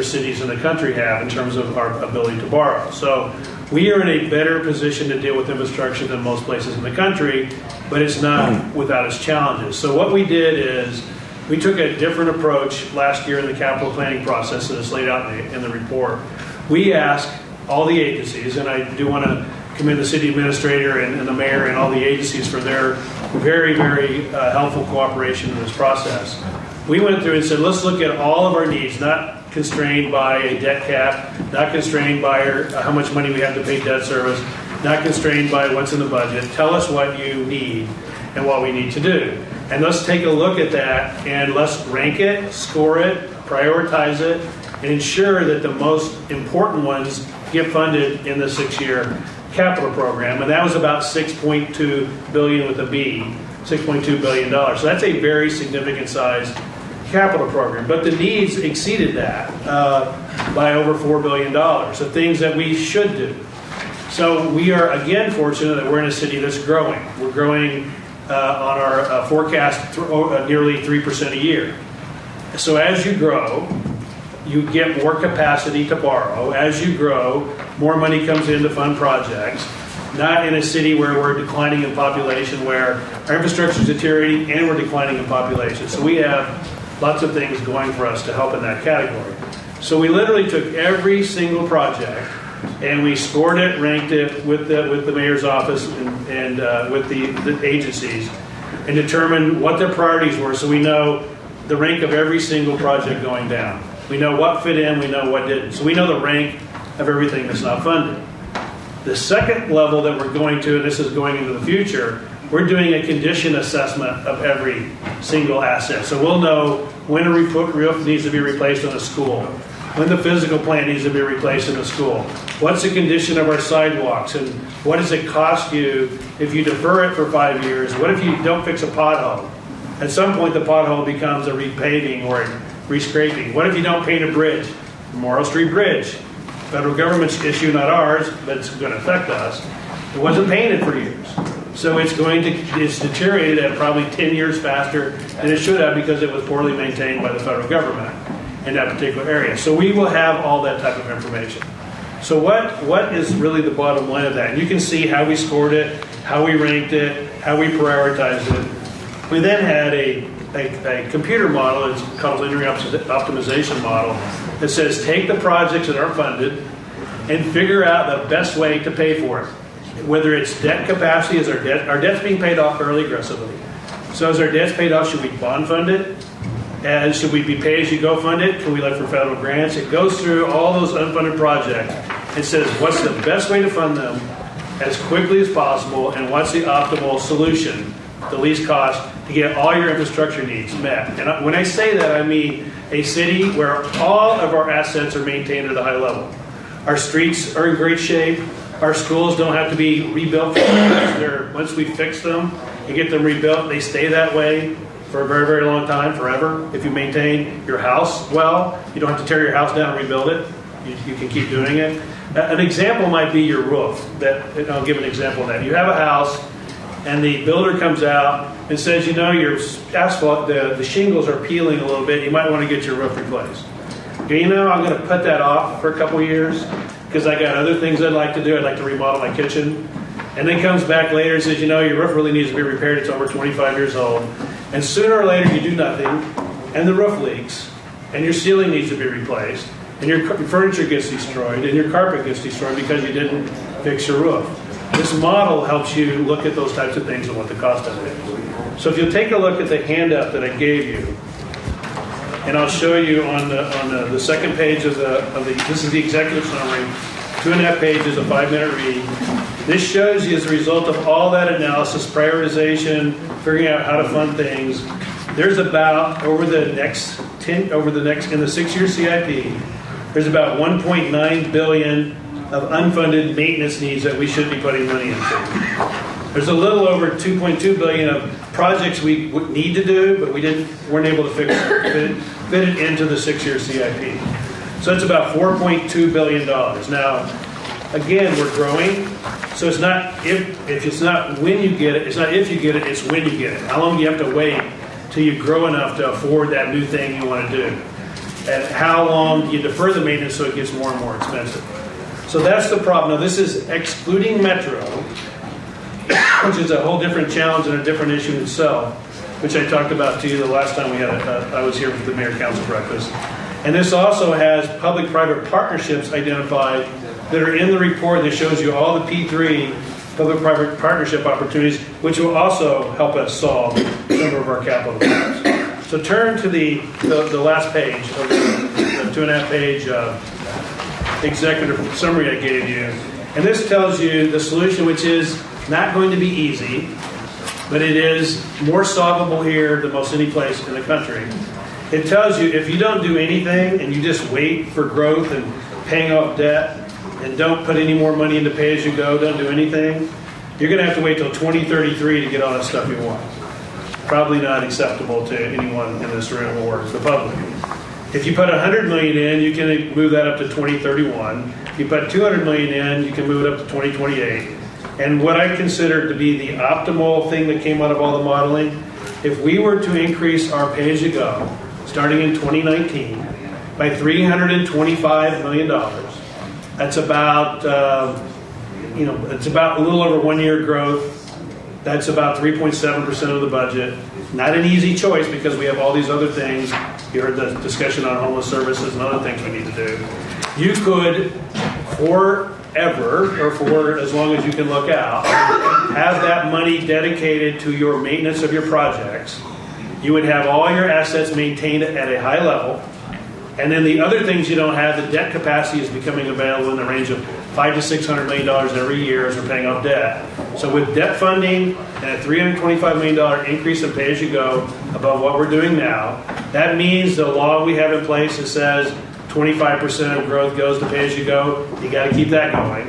cities in the country have in terms of our ability to borrow. So we are in a better position to deal with infrastructure than most places in the country, but it's not without its challenges. So what we did is we took a different approach last year in the capital planning process that is laid out in the report. We asked all the agencies, and I do want to commend the city administrator and the mayor and all the agencies for their very, very helpful cooperation in this process. We went through and said, let's look at all of our needs, not constrained by a debt cap, not constrained by how much money we have to pay debt service, not constrained by what's in the budget. Tell us what you need and what we need to do. And let's take a look at that and let's rank it, score it, prioritize it, and ensure that the most important ones get funded in the 6-year capital program. And that was about $6.2 billion with a B, $6.2 billion. So that's a very significant size capital program. But the needs exceeded that by over $4 billion, so things that we should do. So we are, again, fortunate that we're in a city that's growing. We're growing on our forecast nearly 3% a year. So as you grow, you get more capacity to borrow. As you grow, more money comes in to fund projects. Not in a city where we're declining in population, where our infrastructure is deteriorating and we're declining in population. So we have lots of things going for us to help in that category. So we literally took every single project and we scored it, ranked it with the mayor's office and with the agencies, and determined what their priorities were, so we know the rank of every single project going down. We know what fit in, we know what didn't. So we know the rank of everything that's not funded. The second level that we're going to, and this is going into the future, we're doing a condition assessment of every single asset. So we'll know when a roof needs to be replaced on a school, when the physical plant needs to be replaced in a school, what's the condition of our sidewalks, and what does it cost you if you defer it for 5 years? What if you don't fix a pothole? At some point the pothole becomes a repaving or a rescraping. What if you don't paint a bridge? Morrow Street Bridge. Federal government's issue, not ours, but it's going to affect us. It wasn't painted for years. So it's deteriorated at probably 10 years faster than it should have because it was poorly maintained by the federal government in that particular area. So we will have all that type of information. So what is really the bottom line of that? And you can see how we scored it, how we ranked it, how we prioritized it. We then had a computer model, it's called linear optimization model, that says take the projects that aren't funded and figure out the best way to pay for it. Whether it's debt capacity, is our debt's being paid off fairly aggressively. So as our debt's paid off, should we bond fund it? And should we be pay-as-you-go fund it? Can we look for federal grants? It goes through all those unfunded projects and says what's the best way to fund them as quickly as possible and what's the optimal solution, the least cost, to get all your infrastructure needs met. And when I say that, I mean a city where all of our assets are maintained at a high level. Our streets are in great shape. Our schools don't have to be rebuilt. Once we fix them and get them rebuilt, they stay that way for a very, very long time, forever. If you maintain your house well, you don't have to tear your house down and rebuild it. You can keep doing it. An example might be your roof. And I'll give an example of that. You have a house, and the builder comes out and says, you know, your asphalt, the shingles are peeling a little bit, you might want to get your roof replaced. You know, I'm going to put that off for a couple of years because I got other things I'd like to do. I'd like to remodel my kitchen. And then comes back later and says, you know, your roof really needs to be repaired. It's over 25 years old. And sooner or later you do nothing, and the roof leaks, and your ceiling needs to be replaced, and your furniture gets destroyed, and your carpet gets destroyed because you didn't fix your roof. This model helps you look at those types of things and what the cost of it is. So if you'll take a look at the handout that I gave you, and I'll show you on the second page of the this is the executive summary, 2.5 pages, a 5-minute read. This shows you as a result of all that analysis, prioritization, figuring out how to fund things. There's about in the 6-year CIP, there's about $1.9 billion of unfunded maintenance needs that we should be putting money into. There's a little over $2.2 billion of projects we need to do, but weren't able to fit it into the 6-year CIP. So it's about $4.2 billion. Now, again, we're growing, so it's not it's not when you get it, it's not if you get it, it's when you get it. How long do you have to wait till you grow enough to afford that new thing you want to do? And how long do you defer the maintenance so it gets more and more expensive? So that's the problem. Now, this is excluding Metro, which is a whole different challenge and a different issue in itself, which I talked about to you the last time I was here for the Mayor Council breakfast. And this also has public-private partnerships identified that are in the report that shows you all the P3 public-private partnership opportunities, which will also help us solve some of our capital problems. So turn to the last page of the 2.5-page executive summary I gave you. And this tells you the solution, which is not going to be easy, but it is more solvable here than most any place in the country. It tells you if you don't do anything and you just wait for growth and paying off debt and don't put any more money into pay-as-you-go, don't do anything, you're going to have to wait till 2033 to get all the stuff you want. Probably not acceptable to anyone in this room or the public. If you put $100 million in, you can move that up to 2031. If you put $200 million in, you can move it up to 2028. And what I consider to be the optimal thing that came out of all the modeling, if we were to increase our pay-as-you-go, starting in 2019, by $325 million, that's about, it's about a little over 1 year growth. That's about 3.7% of the budget. Not an easy choice because we have all these other things. You heard the discussion on homeless services and other things we need to do. You could forever, or for as long as you can look out, have that money dedicated to your maintenance of your projects. You would have all your assets maintained at a high level. And then the other things you don't have, the debt capacity is becoming available in the range of $500 to $600 million every year as we're paying off debt. So with debt funding and a $325 million increase in pay-as-you-go above what we're doing now, that means the law we have in place that says 25% of growth goes to pay-as-you-go, you got to keep that going.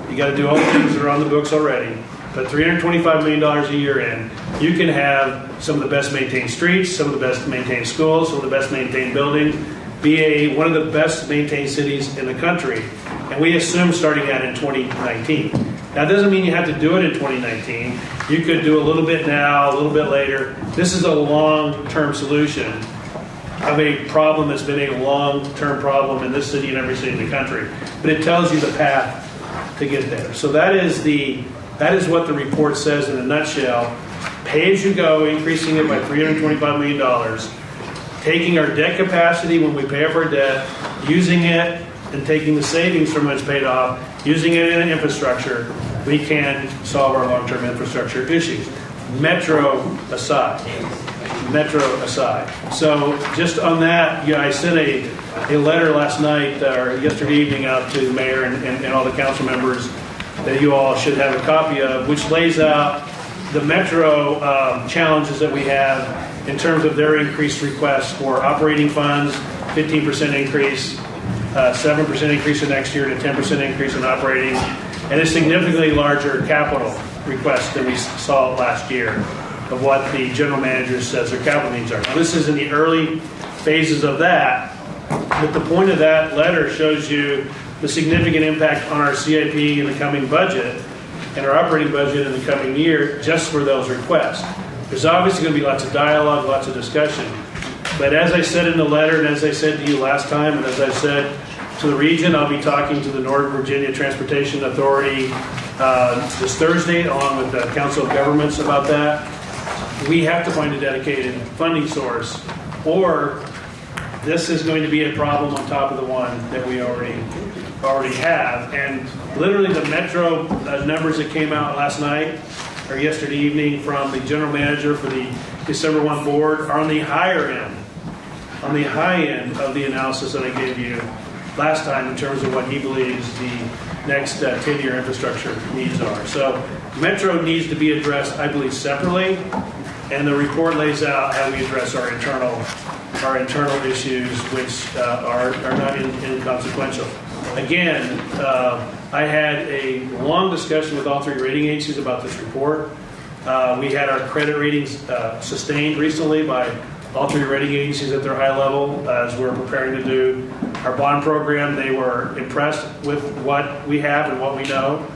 You got to do all the things that are on the books already. Put $325 million a year in, you can have some of the best maintained streets, some of the best maintained schools, some of the best maintained buildings, be one of the best maintained cities in the country. And we assume starting that in 2019. Now, it doesn't mean you have to do it in 2019. You could do a little bit now, a little bit later. This is a long-term solution of a problem that's been a long-term problem in this city and every city in the country. But it tells you the path to get there. So that is what the report says in a nutshell. Pay-as-you-go, increasing it by $325 million, taking our debt capacity when we pay off our debt, using it and taking the savings from when it's paid off, using it in infrastructure, we can solve our long-term infrastructure issues. Metro aside. So just on that, I sent a letter last night or yesterday evening out to the mayor and all the council members that you all should have a copy of, which lays out the Metro challenges that we have in terms of their increased requests for operating funds, 15% increase, 7% increase for next year, and a 10% increase in operating, and a significantly larger capital request than we saw last year of what the general manager says their capital needs are. Now, this is in the early phases of that, but the point of that letter shows you the significant impact on our CIP in the coming budget and our operating budget in the coming year just for those requests. There's obviously going to be lots of dialogue, lots of discussion. But as I said in the letter, and as I said to you last time, and as I said to the region, I'll be talking to the Northern Virginia Transportation Authority this Thursday, along with the Council of Governments about that. We have to find a dedicated funding source, or this is going to be a problem on top of the one that we already have. And literally the Metro numbers that came out last night or yesterday evening from the general manager for the December 1 board are on the higher end, on the high end of the analysis that I gave you last time in terms of what he believes the next 10-year infrastructure needs are. So Metro needs to be addressed, I believe, separately, and the report lays out how we address our internal issues, which are not inconsequential. Again, I had a long discussion with all three rating agencies about this report. We had our credit ratings sustained recently by all three rating agencies at their high level as we're preparing to do our bond program. They were impressed with what we have and what we know.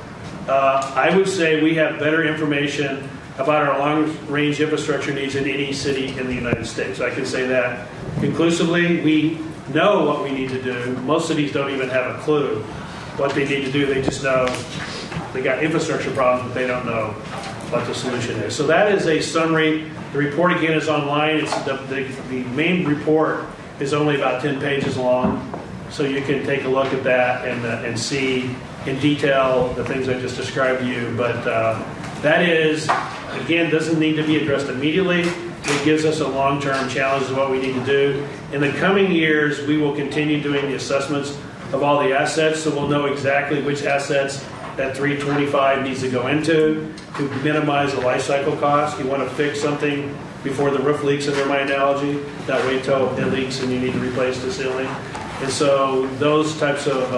I would say we have better information about our long-range infrastructure needs in any city in the United States. I can say that conclusively. We know what we need to do. Most cities don't even have a clue what they need to do. They just know they got infrastructure problems, but they don't know what the solution is. So that is a summary. The report, again, is online. It's the main report is only about 10 pages long, so you can take a look at that and see in detail the things I just described to you. But that is, again, doesn't need to be addressed immediately. It gives us a long-term challenge of what we need to do. In the coming years, we will continue doing the assessments of all the assets, so we'll know exactly which assets that 325 needs to go into to minimize the life cycle cost. You want to fix something before the roof leaks, under my analogy, not wait till it leaks and you need to replace the ceiling. And so those types of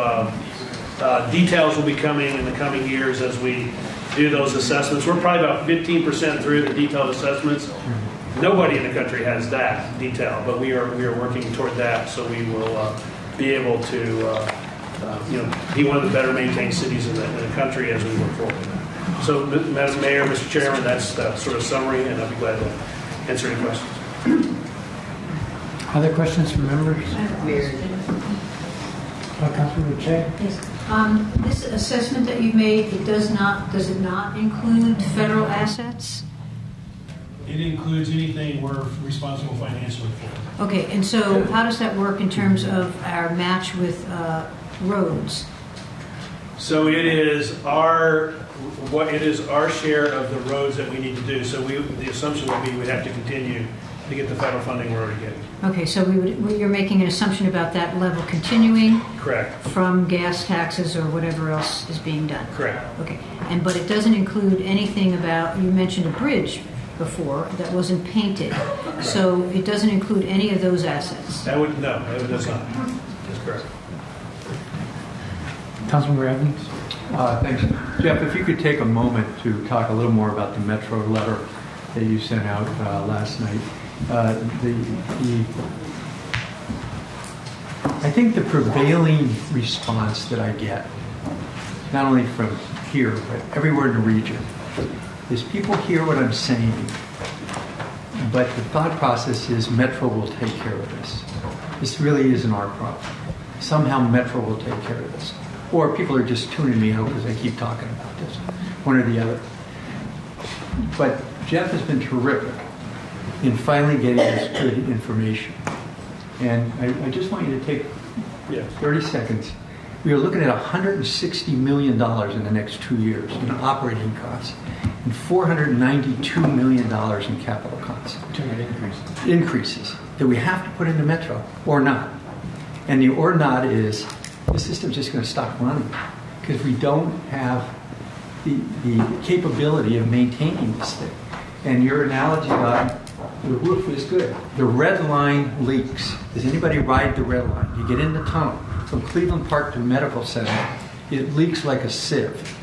details will be coming in the coming years as we do those assessments. We're probably about 15% through the detailed assessments. Nobody in the country has that detail, but we are working toward that, so we will be able to be one of the better maintained cities in the country as we move forward. So, Madam Mayor, Mr. Chairman, that's the sort of summary, and I'll be glad to answer any questions. Other questions from members? Councilman Che? Yes. This assessment that you made, does it not include federal assets? It includes anything we're responsible financially for. Okay, and so how does that work in terms of our match with roads? So it is our share of the roads that we need to do. So the assumption would be we'd have to continue to get the federal funding we're already getting. Okay, so you're making an assumption about that level continuing? Correct. From gas taxes or whatever else is being done? Correct. Okay, but it doesn't include anything about, you mentioned a bridge before that wasn't painted, so it doesn't include any of those assets? No, it does not. That's correct. Councilman Evans? Thanks. Jeff, if you could take a moment to talk a little more about the Metro letter that you sent out last night. I think the prevailing response that I get, not only from here, but everywhere in the region, is people hear what I'm saying, but the thought process is Metro will take care of this. This really isn't our problem. Somehow Metro will take care of this. Or people are just tuning me out because I keep talking about this, one or the other. But Jeff has been terrific in finally getting us good information. And I just want you to take 30 seconds. We are looking at $160 million in the next 2 years in operating costs and $492 million in capital costs. Increases that we have to put into Metro or not. And the or not is the system's just going to stop running because we don't have the capability of maintaining this thing. And your analogy about the roof is good. The red line leaks. Does anybody ride the red line? You get in the tunnel from Cleveland Park to Medical Center. It leaks like a sieve.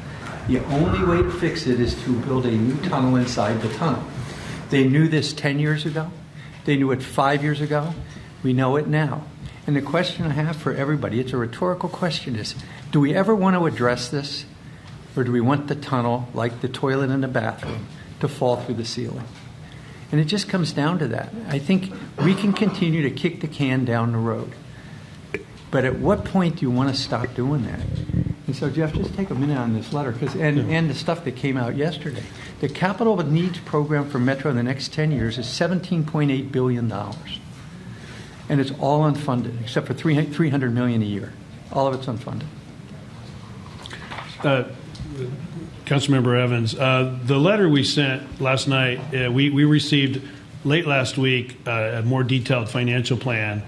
The only way to fix it is to build a new tunnel inside the tunnel. They knew this 10 years ago. They knew it 5 years ago. We know it now. And the question I have for everybody, it's a rhetorical question, is do we ever want to address this? or do we want the tunnel, like the toilet and the bathroom, to fall through the ceiling? And it just comes down to that. I think we can continue to kick the can down the road. But at what point do you want to stop doing that? And so, Jeff, just take a minute on this letter, and the stuff that came out yesterday. The capital needs program for Metro in the next 10 years is $17.8 billion. And it's all unfunded, except for $300 million a year. All of it's unfunded. Councilmember Evans, the letter we sent last night, we received late last week a more detailed financial plan.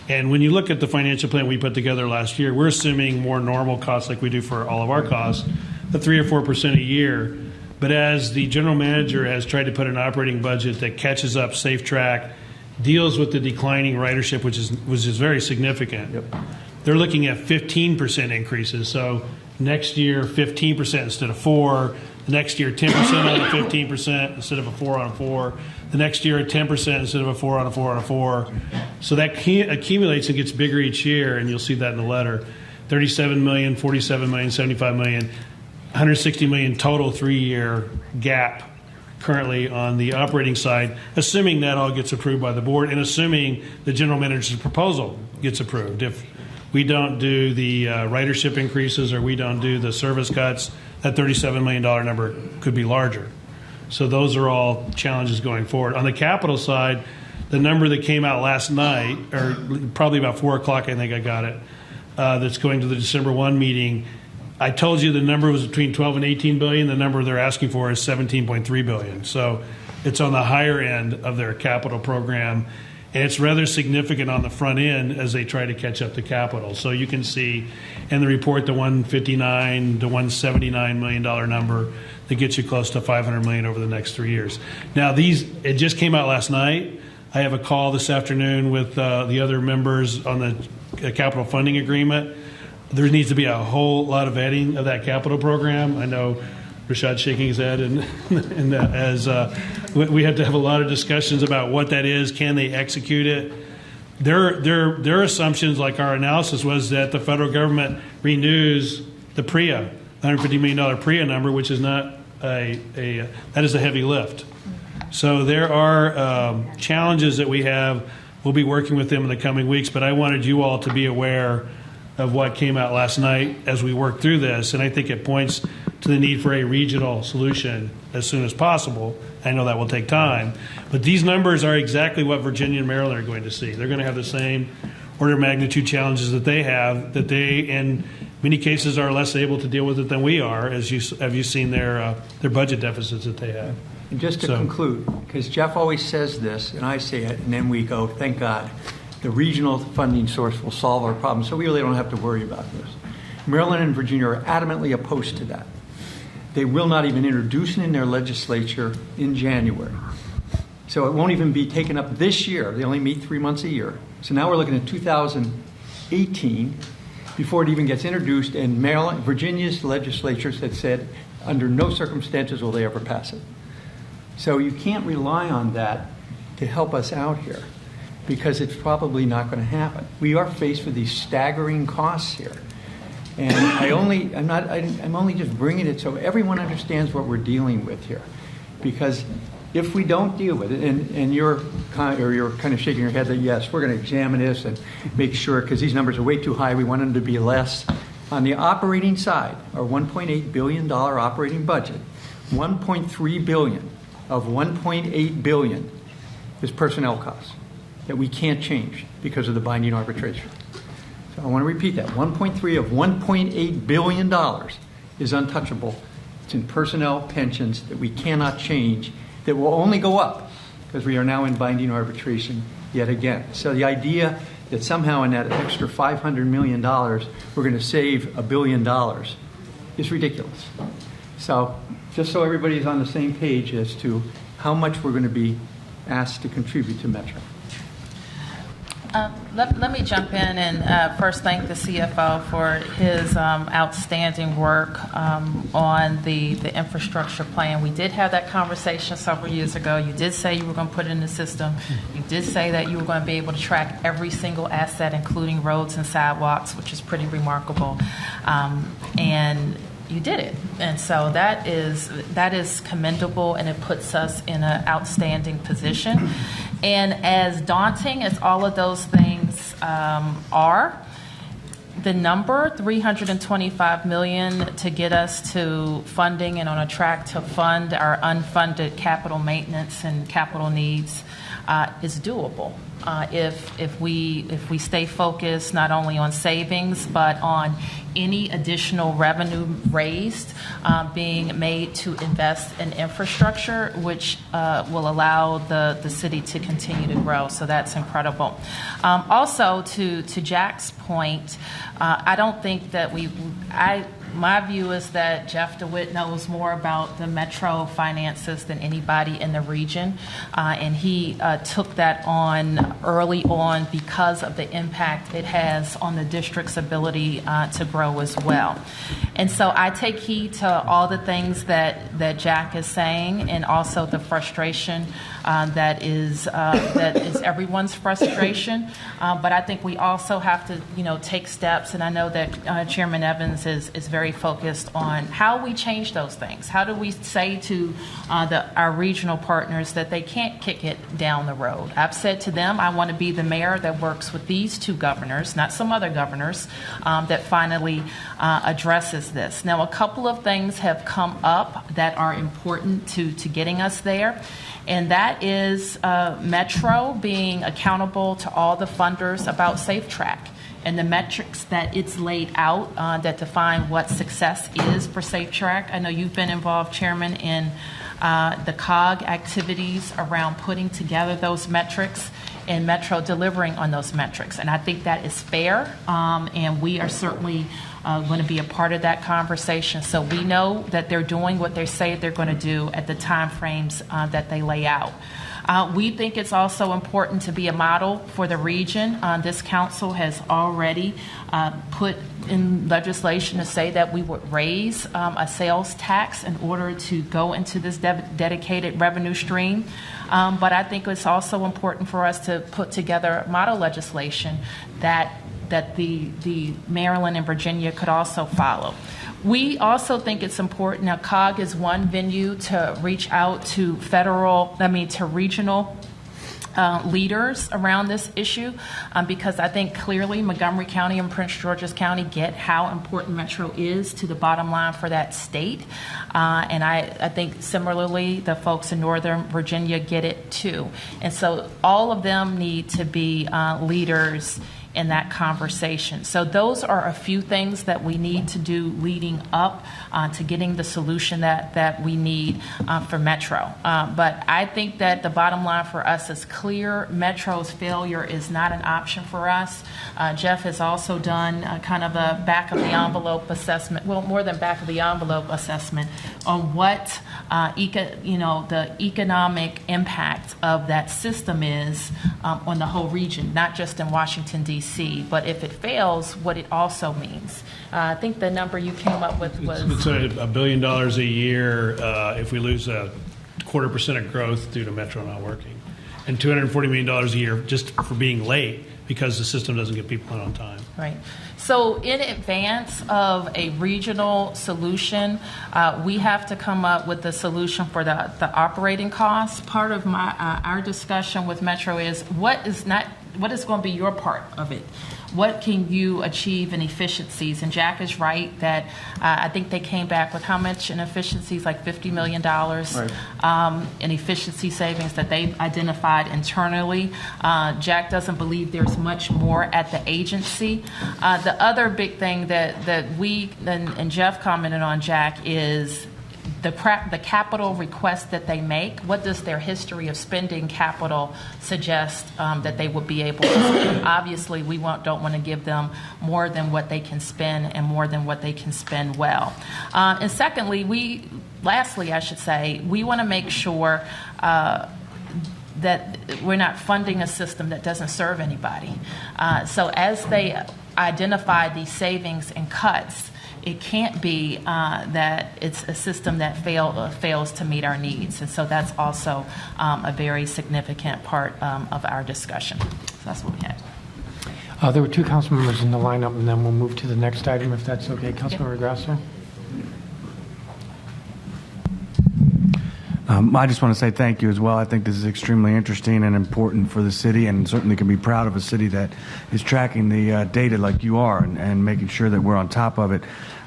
And when you look at the financial plan we put together last year, we're assuming more normal costs like we do for all of our costs, the 3 or 4% a year. But as the general manager has tried to put an operating budget that catches up Safe Track, deals with the declining ridership, which is very significant. Yep. They're looking at 15% increases. So next year, 15% instead of 4. The next year, 10% on a 15% instead of a 4 on a 4. The next year, 10% instead of a 4 on a 4 on a 4. So that accumulates and gets bigger each year, and you'll see that in the letter. 37 million, 47 million, 75 million, 160 million total 3-year gap currently on the operating side, assuming that all gets approved by the board and assuming the general manager's proposal gets approved. If we don't do the ridership increases or we don't do the service cuts, that $37 million number could be larger. So those are all challenges going forward. On the capital side, the number that came out last night, or probably about 4 o'clock, I think I got it, that's going to the December 1 meeting, I told you the number was between 12 and 18 billion. The number they're asking for is 17.3 billion. So it's on the higher end of their capital program. And it's rather significant on the front end as they try to catch up to capital. So you can see in the report the $159 to $179 million number that gets you close to $500 million over the next 3 years. Now, it just came out last night. I have a call this afternoon with the other members on the capital funding agreement. There needs to be a whole lot of vetting of that capital program. I know Rashad's shaking his head, and as we have to have a lot of discussions about what that is. Can they execute it? Their assumptions, like our analysis, was that the federal government renews the PREA, $150 million PREA number, which is not that is a heavy lift. So there are challenges that we have. We'll be working with them in the coming weeks, but I wanted you all to be aware of what came out last night as we work through this, and I think it points to the need for a regional solution as soon as possible. I know that will take time, but these numbers are exactly what Virginia and Maryland are going to see. They're going to have the same order of magnitude challenges that they have, that they, in many cases, are less able to deal with it than we are, as have you seen their budget deficits that they have. And just to conclude, because Jeff always says this, and I say it, and then we go, thank God, the regional funding source will solve our problem, so we really don't have to worry about this. Maryland and Virginia are adamantly opposed to that. They will not even introduce it in their legislature in January. So it won't even be taken up this year. They only meet 3 months a year. So now we're looking at 2018 before it even gets introduced, and Virginia's legislatures had said under no circumstances will they ever pass it. So you can't rely on that to help us out here, because it's probably not going to happen. We are faced with these staggering costs here. And I'm only just bringing it so everyone understands what we're dealing with here. Because if we don't deal with it, and you're kind of shaking your head that yes, we're going to examine this and make sure, because these numbers are way too high, we want them to be less. On the operating side, our $1.8 billion operating budget, $1.3 billion of $1.8 billion is personnel costs that we can't change because of the binding arbitration. So I want to repeat that. 1.3 of $1.8 billion is untouchable. It's in personnel pensions that we cannot change, that will only go up because we are now in binding arbitration yet again. So the idea that somehow in that extra $500 million we're going to save $1 billion is ridiculous. So just so everybody's on the same page as to how much we're going to be asked to contribute to Metro. Let me jump in and first thank the CFO for his outstanding work on the infrastructure plan. We did have that conversation several years ago. You did say you were going to put it in the system. You did say that you were going to be able to track every single asset, including roads and sidewalks, which is pretty remarkable. And you did it. And so that is commendable, and it puts us in an outstanding position. And as daunting as all of those things are, the number $325 million to get us to funding and on a track to fund our unfunded capital maintenance and capital needs is doable. If we stay focused not only on savings but on any additional revenue raised being made to invest in infrastructure, which will allow the city to continue to grow. So that's incredible. Also, to Jack's point, I don't think that my view is that Jeff DeWitt knows more about the metro finances than anybody in the region, and he took that on early on because of the impact it has on the district's ability to grow as well. And so I take heed to all the things that Jack is saying, and also the frustration that is everyone's frustration. But I think we also have to, take steps, and I know that Chairman Evans is very focused on how we change those things. How do we say to our regional partners that they can't kick it down the road? I've said to them, I want to be the mayor that works with these two governors, not some other governors, that finally addresses this. Now, a couple of things have come up that are important to getting us there. And that is Metro being accountable to all the funders about Safe Track and the metrics that it's laid out that define what success is for Safe Track. I know you've been involved, Chairman, in the COG activities around putting together those metrics and Metro delivering on those metrics. And I think that is fair, and we are certainly going to be a part of that conversation. So we know that they're doing what they say they're going to do at the time frames that they lay out. We think it's also important to be a model for the region. This council has already put in legislation to say that we would raise a sales tax in order to go into this dedicated revenue stream. But I think it's also important for us to put together model legislation that the Maryland and Virginia could also follow. We also think it's important. Now, COG is one venue to reach out to regional leaders around this issue, because I think clearly Montgomery County and Prince George's County get how important Metro is to the bottom line for that state. And I think similarly the folks in Northern Virginia get it too. And so all of them need to be leaders in that conversation. So those are a few things that we need to do leading up to getting the solution that we need for Metro. But I think that the bottom line for us is clear. Metro's failure is not an option for us. Jeff has also done kind of a back of the envelope assessment, well, more than back of the envelope assessment on what the economic impact of that system is on the whole region, not just in Washington, D.C., but if it fails, what it also means. I think the number you came up with was... It's $1 billion a year if we lose 0.25% of growth due to Metro not working, and $240 million a year just for being late because the system doesn't get people in on time. Right. So in advance of a regional solution, we have to come up with the solution for the operating costs. Part of our discussion with Metro is what is going to be your part of it? What can you achieve in efficiencies? And Jack is right that I think they came back with how much in efficiencies, like $50 million in efficiency savings that they've identified internally. Jack doesn't believe there's much more at the agency. The other big thing that we, and Jeff commented on, Jack, is the capital request that they make. What does their history of spending capital suggest that they would be able to spend? Obviously, we don't want to give them more than what they can spend and more than what they can spend well. And secondly, lastly, I should say, we want to make sure that we're not funding a system that doesn't serve anybody. So as they identify these savings and cuts, it can't be that it's a system that fails to meet our needs. And so that's also a very significant part of our discussion. So that's what we had. There were two council members in the lineup, and then we'll move to the next item, if that's okay. Councilmember Grasso? I just want to say thank you as well. I think this is extremely interesting and important for the city, and certainly can be proud of a city that is tracking the data like you are and making sure that we're on top of it.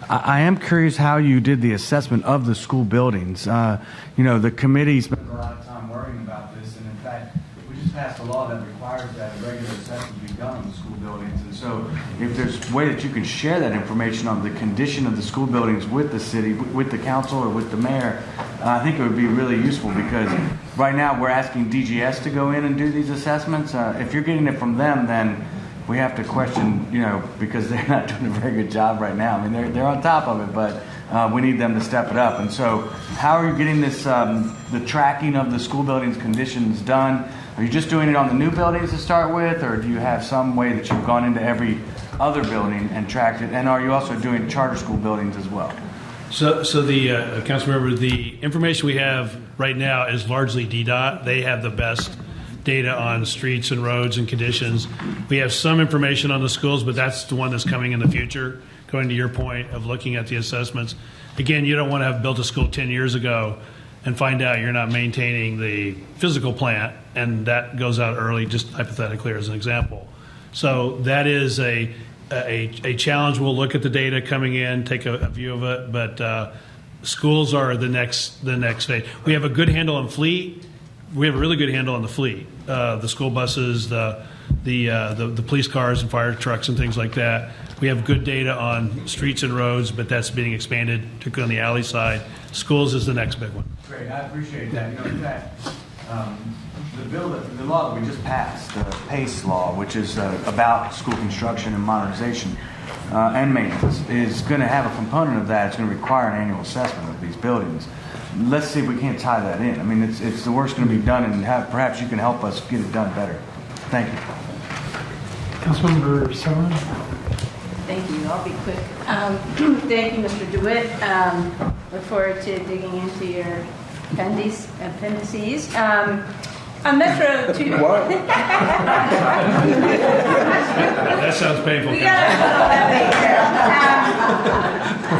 I am curious how you did the assessment of the school buildings. The committee spent a lot of time worrying about this, and in fact, we just passed a law that requires that a regular assessment be done on the school buildings. And so if there's a way that you can share that information on the condition of the school buildings with the city, with the council, or with the mayor, I think it would be really useful, because right now we're asking DGS to go in and do these assessments. If you're getting it from them, then we have to question, because they're not doing a very good job right now. I mean, they're on top of it, but we need them to step it up. And so how are you getting this, the tracking of the school buildings conditions done? Are you just doing it on the new buildings to start with, or do you have some way that you've gone into every other building and tracked it? And are you also doing charter school buildings as well? So the council member, the information we have right now is largely DDOT. They have the best data on streets and roads and conditions. We have some information on the schools, but that's the one that's coming in the future, going to your point of looking at the assessments. Again, you don't want to have built a school 10 years ago and find out you're not maintaining the physical plant, and that goes out early, just hypothetically as an example. So that is a challenge. We'll look at the data coming in, take a view of it, but schools are the next phase. We have a good handle on fleet. We have a really good handle on the fleet, the school buses, the police cars and fire trucks and things like that. We have good data on streets and roads, but that's being expanded, particularly on the alley side. Schools is the next big one. Great, I appreciate that. In fact, the law that we just passed, the PACE law, which is about school construction and modernization and maintenance, is going to have a component of that. It's going to require an annual assessment of these buildings. Let's see if we can't tie that in. I mean, it's the work's going to be done, and perhaps you can help us get it done better. Thank you. Councilmember Summer. Thank you. I'll be quick. Thank you, Mr. DeWitt. Look forward to digging into your appendices. On Metro 2. What? That sounds painful.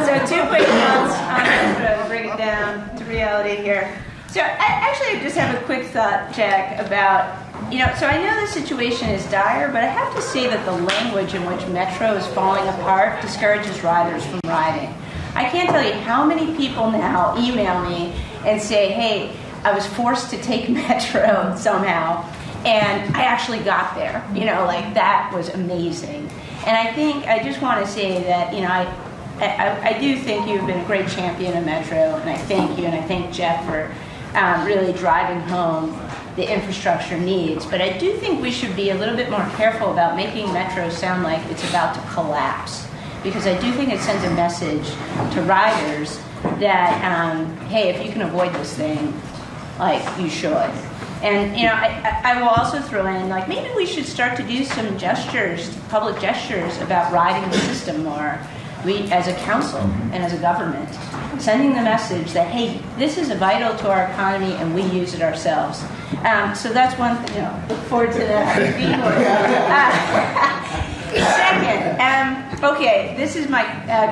So 2 quick notes on Metro to bring it down to reality here. So I just have a quick thought, Jack, about, so I know the situation is dire, but I have to say that the language in which Metro is falling apart discourages riders from riding. I can't tell you how many people now email me and say, hey, I was forced to take Metro somehow, and I actually got there. That was amazing. And I just want to say that, I do think you've been a great champion of Metro, and I thank you, and I thank Jeff for really driving home the infrastructure needs. But I do think we should be a little bit more careful about making Metro sound like it's about to collapse, because I do think it sends a message to riders that, hey, if you can avoid this thing, you should. And, I will also throw in, maybe we should start to do some gestures, public gestures, about riding the system more. We, as a council and as a government, sending the message that, hey, this is vital to our economy and we use it ourselves. So that's one thing, look forward to that. Second, okay, this is my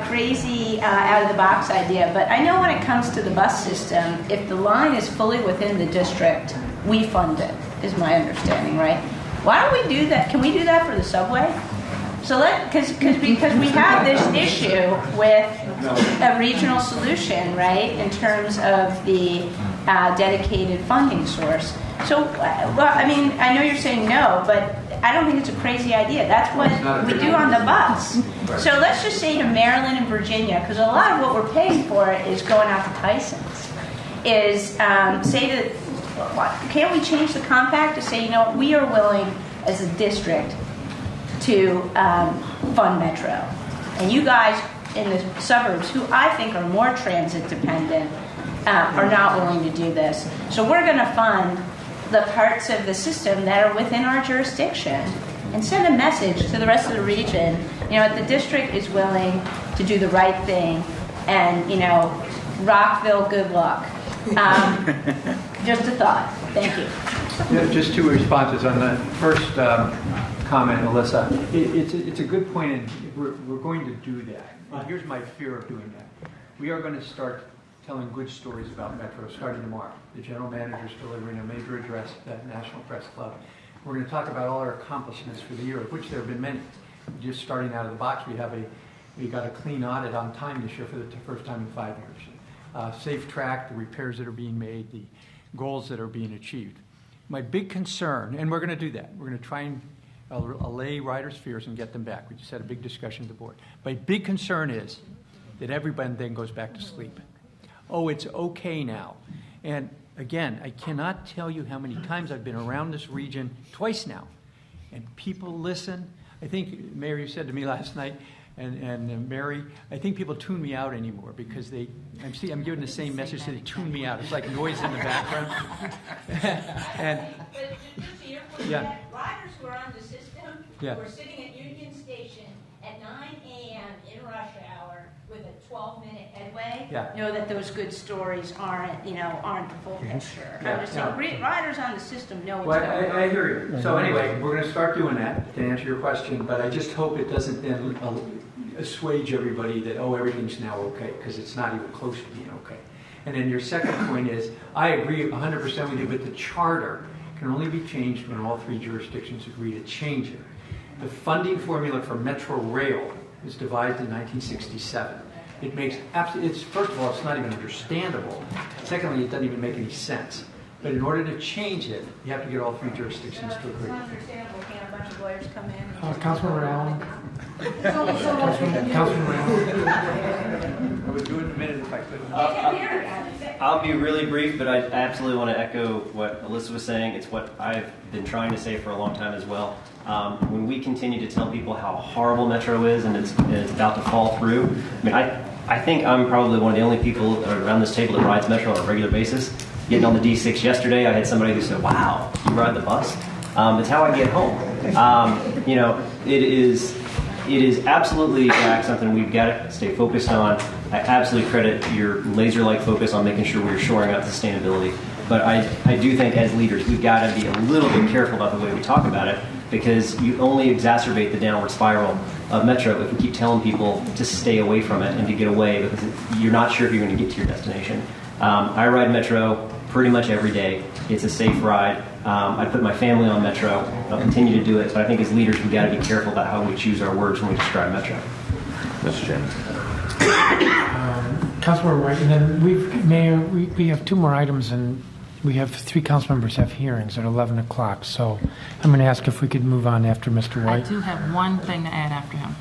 crazy out-of-the-box idea, but I know when it comes to the bus system, if the line is fully within the district, we fund it, is my understanding, right? Why don't we do that? Can we do that for the subway? So because we have this issue with a regional solution, right, in terms of the dedicated funding source. So, I know you're saying no, but I don't think it's a crazy idea. That's what we do on the bus. So let's just say to Maryland and Virginia, because a lot of what we're paying for is going out to Tyson's, is say that, can't we change the compact to say, we are willing as a district to fund Metro. And you guys in the suburbs, who I think are more transit dependent, are not willing to do this. So we're going to fund the parts of the system that are within our jurisdiction and send a message to the rest of the region, the district is willing to do the right thing, and, Rockville, good luck. Just a thought. Thank you. Yeah, just 2 responses on the first comment, Alyssa. It's a good point, and we're going to do that. And here's my fear of doing that. We are going to start telling good stories about Metro starting tomorrow. The general manager is delivering a major address at the National Press Club. We're going to talk about all our accomplishments for the year, of which there have been many. Just starting out of the box, we got a clean audit on time this year for the first time in 5 years. Safe track, the repairs that are being made, the goals that are being achieved. My big concern, and we're going to do that, we're going to try and allay riders' fears and get them back. We just had a big discussion at the board. My big concern is that everybody then goes back to sleep. Oh, it's okay now. And again, I cannot tell you how many times I've been around this region, twice now, and people listen. I think, Mayor, you said to me last night, and Mary, I think people tune me out anymore because I'm giving the same message, so they tune me out. It's like noise in the background. But just to your point, Yeah. riders who are on the system, Yeah. who are sitting at Union Station at 9 a.m. in rush hour with a 12-minute headway, Yeah. know that those good stories aren't the full picture. Yeah. I'm just saying, riders on the system know what's Well, going on. I hear you. So anyway, we're going to start doing that to answer your question, but I just hope it doesn't then assuage everybody that, oh, everything's now okay, because it's not even close to being okay. And then your second point is, I agree 100% with you, but the charter can only be changed when all three jurisdictions agree to change it. The funding formula for Metro Rail was devised in 1967. It makes first of all, it's not even understandable. Secondly, it doesn't even make any sense. But in order to change it, you have to get all three jurisdictions to agree. It's not understandable. Can't a bunch of lawyers come in? Councilman Allen. Councilman Allen. I would do it in a minute if I could. I'll be really brief, but I absolutely want to echo what Alyssa was saying. It's what I've been trying to say for a long time as well. When we continue to tell people how horrible Metro is and it's about to fall through, I mean, I think I'm probably one of the only people around this table that rides Metro on a regular basis. Getting on the D6 yesterday, I had somebody who said, "Wow, you ride the bus?" It's how I get home. It is absolutely something we've got to stay focused on. I absolutely credit your laser-like focus on making sure we're shoring up sustainability. But I do think as leaders, we've got to be a little bit careful about the way we talk about it, because you only exacerbate the downward spiral of Metro if we keep telling people to stay away from it and to get away, because you're not sure if you're going to get to your destination. I ride Metro pretty much every day. It's a safe ride. I put my family on Metro. I'll continue to do it, but I think as leaders, we've got to be careful about how we choose our words when we describe Metro. Mr. Chairman. Councilman Wright, and then Mayor, we have two more items, and we have three council members have hearings at 11 o'clock. So I'm going to ask if we could move on after Mr. I White. do have one thing to add after him.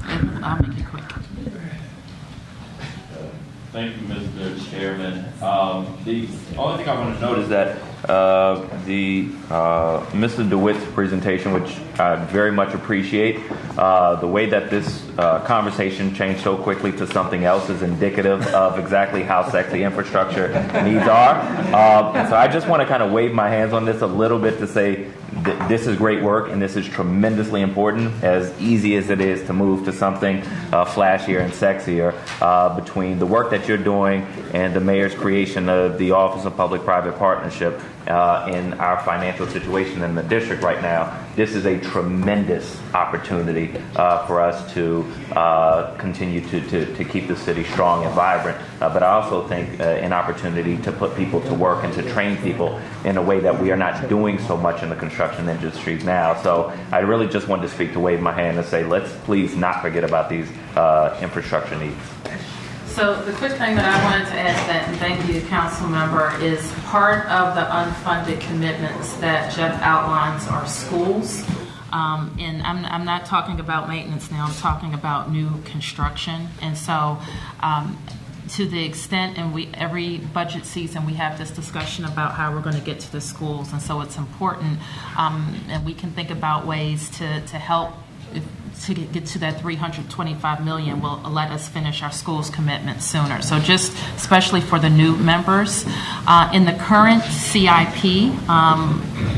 And I'll make it quick. Thank you, Mr. Chairman. The only thing I want to note is that Mr. DeWitt's presentation, which I very much appreciate, the way that this conversation changed so quickly to something else is indicative of exactly how sexy infrastructure needs are. And so I just want to kind of wave my hands on this a little bit to say this is great work and this is tremendously important, as easy as it is to move to something flashier and sexier. Between the work that you're doing and the mayor's creation of the Office of Public-Private Partnership in our financial situation in the district right now, this is a tremendous opportunity for us to continue to keep the city strong and vibrant. But I also think an opportunity to put people to work and to train people in a way that we are not doing so much in the construction industry now. So I really just wanted to speak to wave my hand and say, let's please not forget about these infrastructure needs. So the quick thing that I wanted to add to that, and thank you, council member, is part of the unfunded commitments that Jeff outlines are schools. And I'm not talking about maintenance now, I'm talking about new construction. And so to the extent, and every budget season we have this discussion about how we're going to get to the schools. And so it's important, and we can think about ways to help to get to that $325 million will let us finish our schools commitment sooner. So just especially for the new members, in the current CIP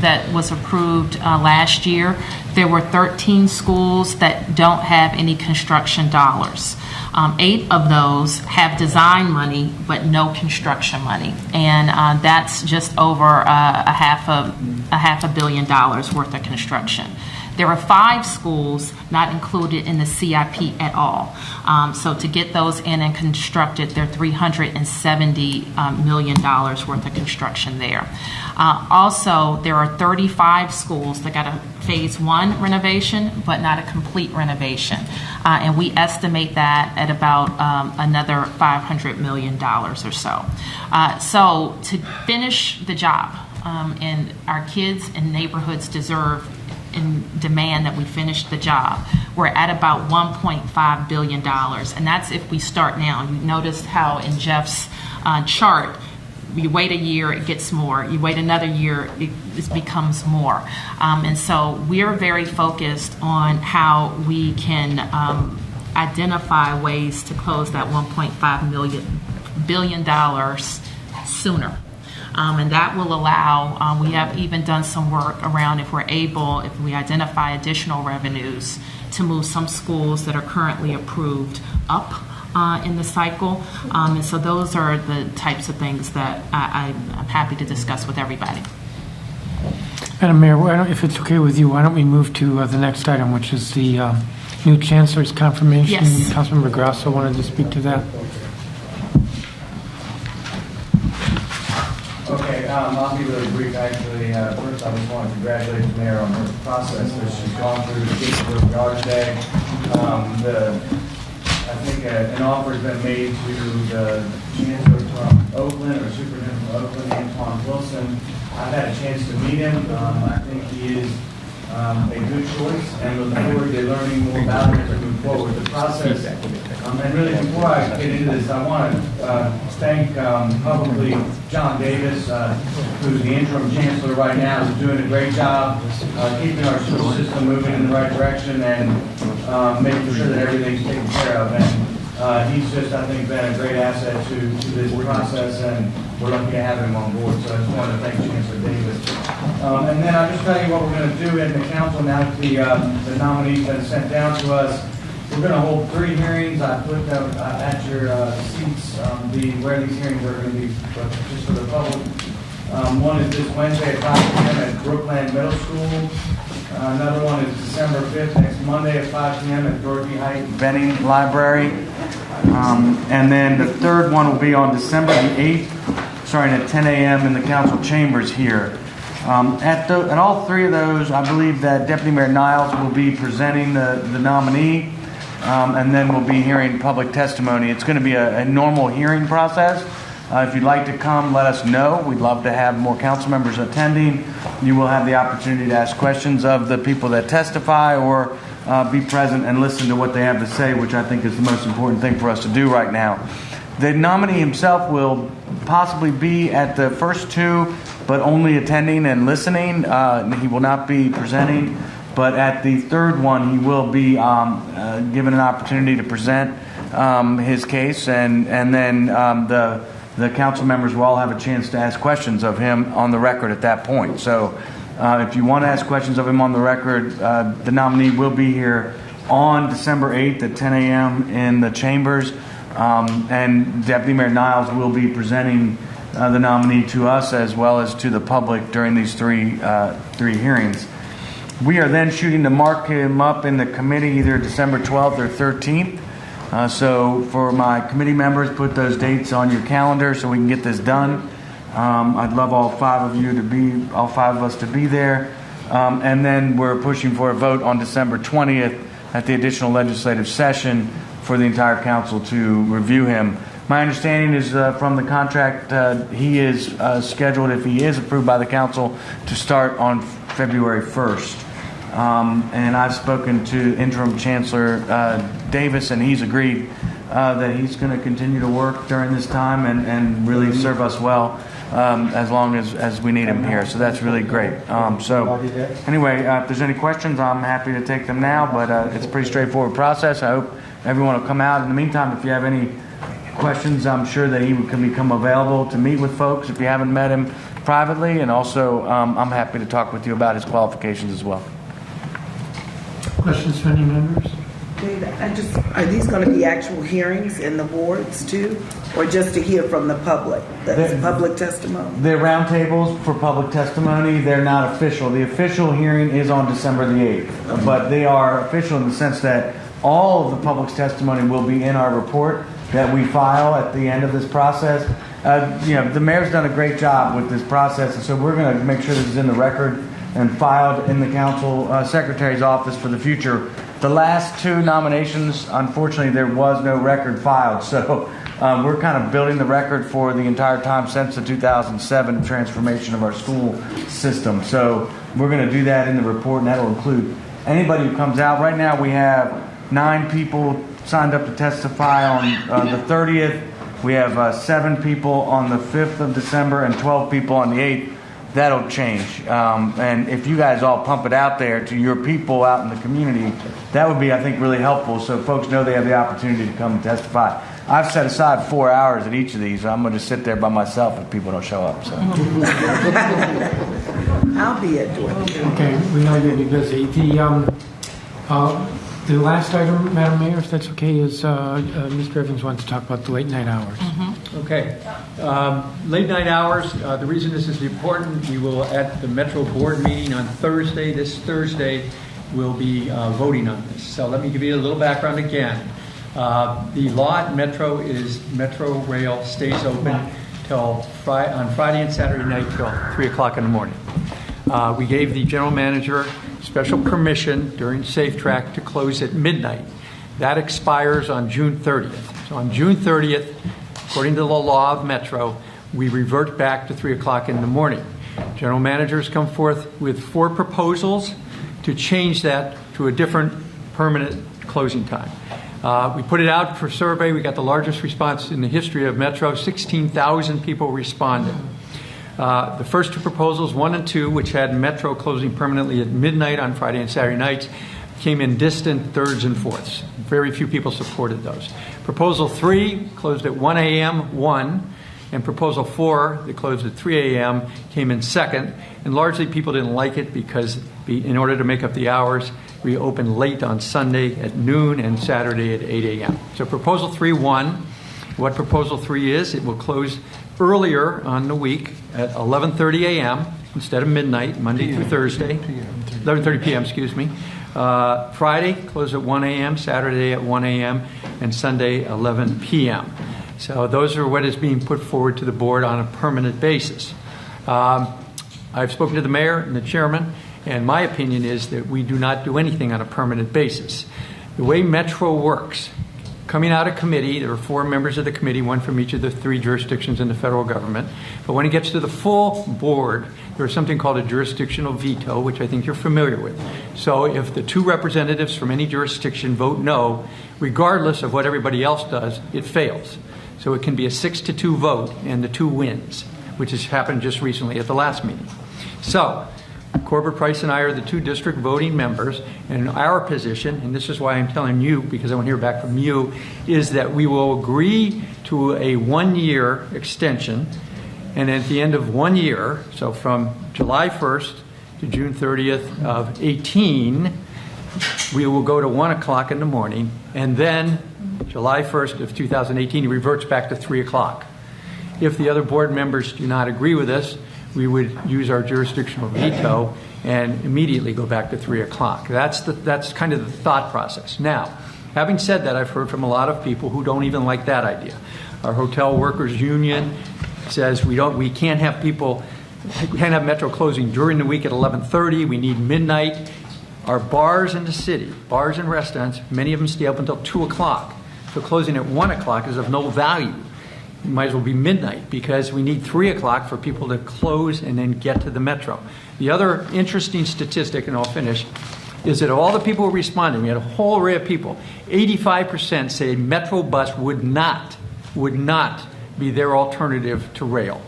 that was approved last year, there were 13 schools that don't have any construction dollars. 8 of those have design money but no construction money, and that's just over a half a billion dollars worth of construction. There are 5 schools not included in the CIP at all. So to get those in and constructed, there are $370 million worth of construction there. Also, there are 35 schools that got a phase 1 renovation, but not a complete renovation. And we estimate that at about another $500 million or so. So to finish the job, and our kids and neighborhoods deserve and demand that we finish the job. We're at about $1.5 billion, and that's if we start now. You noticed how in Jeff's chart, you wait a year, it gets more. You wait another year, it becomes more. And so we're very focused on how we can identify ways to close that $1.5 billion sooner. And that will allow, we have even done some work around if we're able, if we identify additional revenues, to move some schools that are currently approved up in the cycle. And so those are the types of things that I'm happy to discuss with everybody. Madam Mayor, if it's okay with you, why don't we move to the next item, which is the new Chancellor's confirmation. Yes. Councilmember Grasso wanted to speak to that. Okay, I'll be really brief, actually. First, I just want to congratulate the mayor on her process that she's gone through to get to where we are today. I think an offer has been made to the Chancellor from Oakland, or Superintendent from Oakland, Antoine Wilson. I've had a chance to meet him. I think he is a good choice, and look forward to learning more about him as we move forward with the process. And really, before I get into this, I want to thank publicly John Davis, who's the interim chancellor right now, who's doing a great job keeping our school system moving in the right direction and making sure that everything's taken care of. And he's just, I think, been a great asset to this process, and we're lucky to have him on board. So I just wanted to thank Chancellor Davis. And then I'll just tell you what we're going to do in the council now that the nominees have been sent down to us. We're going to hold 3 hearings. I put them at your seats where these hearings are going to be, just for the public. One is this Wednesday at 5 p.m. at Brookland Middle School. Another one is December 5th, next Monday at 5 p.m. at Dorothy Height Benning Library. And then the third one will be on December the 8th, starting at 10 a.m. in the council chambers here. At all 3 of those, I believe that Deputy Mayor Niles will be presenting the nominee, and then we'll be hearing public testimony. It's going to be a normal hearing process. If you'd like to come, let us know. We'd love to have more council members attending. You will have the opportunity to ask questions of the people that testify, or be present and listen to what they have to say, which I think is the most important thing for us to do right now. The nominee himself will possibly be at the first 2, but only attending and listening. He will not be presenting. But at the third one, he will be given an opportunity to present his case, and then the council members will all have a chance to ask questions of him on the record at that point. So if you want to ask questions of him on the record, the nominee will be here on December 8th at 10 a.m. in the chambers, and Deputy Mayor Niles will be presenting the nominee to us as well as to the public during these three hearings. We are then shooting to mark him up in the committee either December 12th or 13th. So for my committee members, put those dates on your calendar so we can get this done. I'd love all 5 of us to be there. And then we're pushing for a vote on December 20th at the additional legislative session for the entire council to review him. My understanding is from the contract, he is scheduled, if he is approved by the council, to start on February 1st. And I've spoken to Interim Chancellor Davis, and he's agreed that he's going to continue to work during this time and really serve us well as long as we need him here. So that's really great. So anyway, if there's any questions, I'm happy to take them now, but it's a pretty straightforward process. I hope everyone will come out. In the meantime, if you have any questions, I'm sure that he can become available to meet with folks if you haven't met him privately, and also I'm happy to talk with you about his qualifications as well. Questions from any members? David, are these going to be actual hearings in the wards too, or just to hear from the public? That's public testimony? They're roundtables for public testimony. They're not official. The official hearing is on December the 8th, but they are official in the sense that all of the public's testimony will be in our report that we file at the end of this process. The mayor's done a great job with this process, and so we're going to make sure this is in the record and filed in the council secretary's office for the future. The last two nominations, unfortunately, there was no record filed, so we're kind of building the record for the entire time since the 2007 transformation of our school system. So we're going to do that in the report, and that will include anybody who comes out. Right now we have 9 people signed up to testify on the 30th. We have 7 people on the 5th of December and 12 people on the 8th. That'll change. And if you guys all pump it out there to your people out in the community, that would be, I think, really helpful so folks know they have the opportunity to come and testify. I've set aside 4 hours at each of these. I'm going to sit there by myself if people don't show up. So. I'll be at doing it. Okay, we know you'll be busy. The last item, Madam Mayor, if that's okay, is Mr. Evans wants to talk about the late night hours. Okay. Late night hours, the reason this is important, we will, at the Metro Board meeting on Thursday, this Thursday, we'll be voting on this. So let me give you a little background again. The law at Metro is Metro Rail stays open till on Friday and Saturday night till 3 o'clock in the morning. We gave the general manager special permission during Safe Track to close at midnight. That expires on June 30th. So on June 30th, according to the law of Metro, we revert back to 3 o'clock in the morning. General managers come forth with 4 proposals to change that to a different permanent closing time. We put it out for survey. We got the largest response in the history of Metro. 16,000 people responded. The first 2 proposals, 1 and 2, which had Metro closing permanently at midnight on Friday and Saturday nights, came in distant thirds and fourths. Very few people supported those. Proposal 3 closed at 1 a.m., won, and Proposal 4, that closed at 3 a.m., came in second. And largely people didn't like it because in order to make up the hours, we opened late on Sunday at noon and Saturday at 8 a.m. So Proposal 3 won. What Proposal 3 is, it will close earlier on the week at 11:30 a.m. instead of midnight, Monday through Thursday. 11:30 p.m., excuse me. Friday, close at 1 a.m., Saturday at 1 a.m., and Sunday, 11 p.m. So those are what is being put forward to the board on a permanent basis. I've spoken to the mayor and the chairman, and my opinion is that we do not do anything on a permanent basis. The way Metro works, coming out of committee, there are 4 members of the committee, 1 from each of the 3 jurisdictions in the federal government. But when it gets to the full board, there's something called a jurisdictional veto, which I think you're familiar with. So if the 2 representatives from any jurisdiction vote no, regardless of what everybody else does, it fails. So it can be a 6-2 vote, and the 2 wins, which has happened just recently at the last meeting. So Corbett Price and I are the 2 district voting members, and our position, and this is why I'm telling you, because I want to hear back from you, is that we will agree to a 1-year extension, and at the end of 1 year, so from July 1st to June 30th of 18, we will go to 1 o'clock in the morning, and then July 1st of 2018, it reverts back to 3 o'clock. If the other board members do not agree with us, we would use our jurisdictional veto and immediately go back to 3 o'clock. That's kind of the thought process. Now, having said that, I've heard from a lot of people who don't even like that idea. Our hotel workers union says we can't have Metro closing during the week at 11:30. We need midnight. Our bars in the city, bars and restaurants, many of them stay open until 2 o'clock. So closing at 1 o'clock is of no value. It might as well be midnight because we need 3 o'clock for people to close and then get to the Metro. The other interesting statistic, and I'll finish, is that of all the people who responded, we had a whole array of people, 85% say Metro bus would not be their alternative to rail.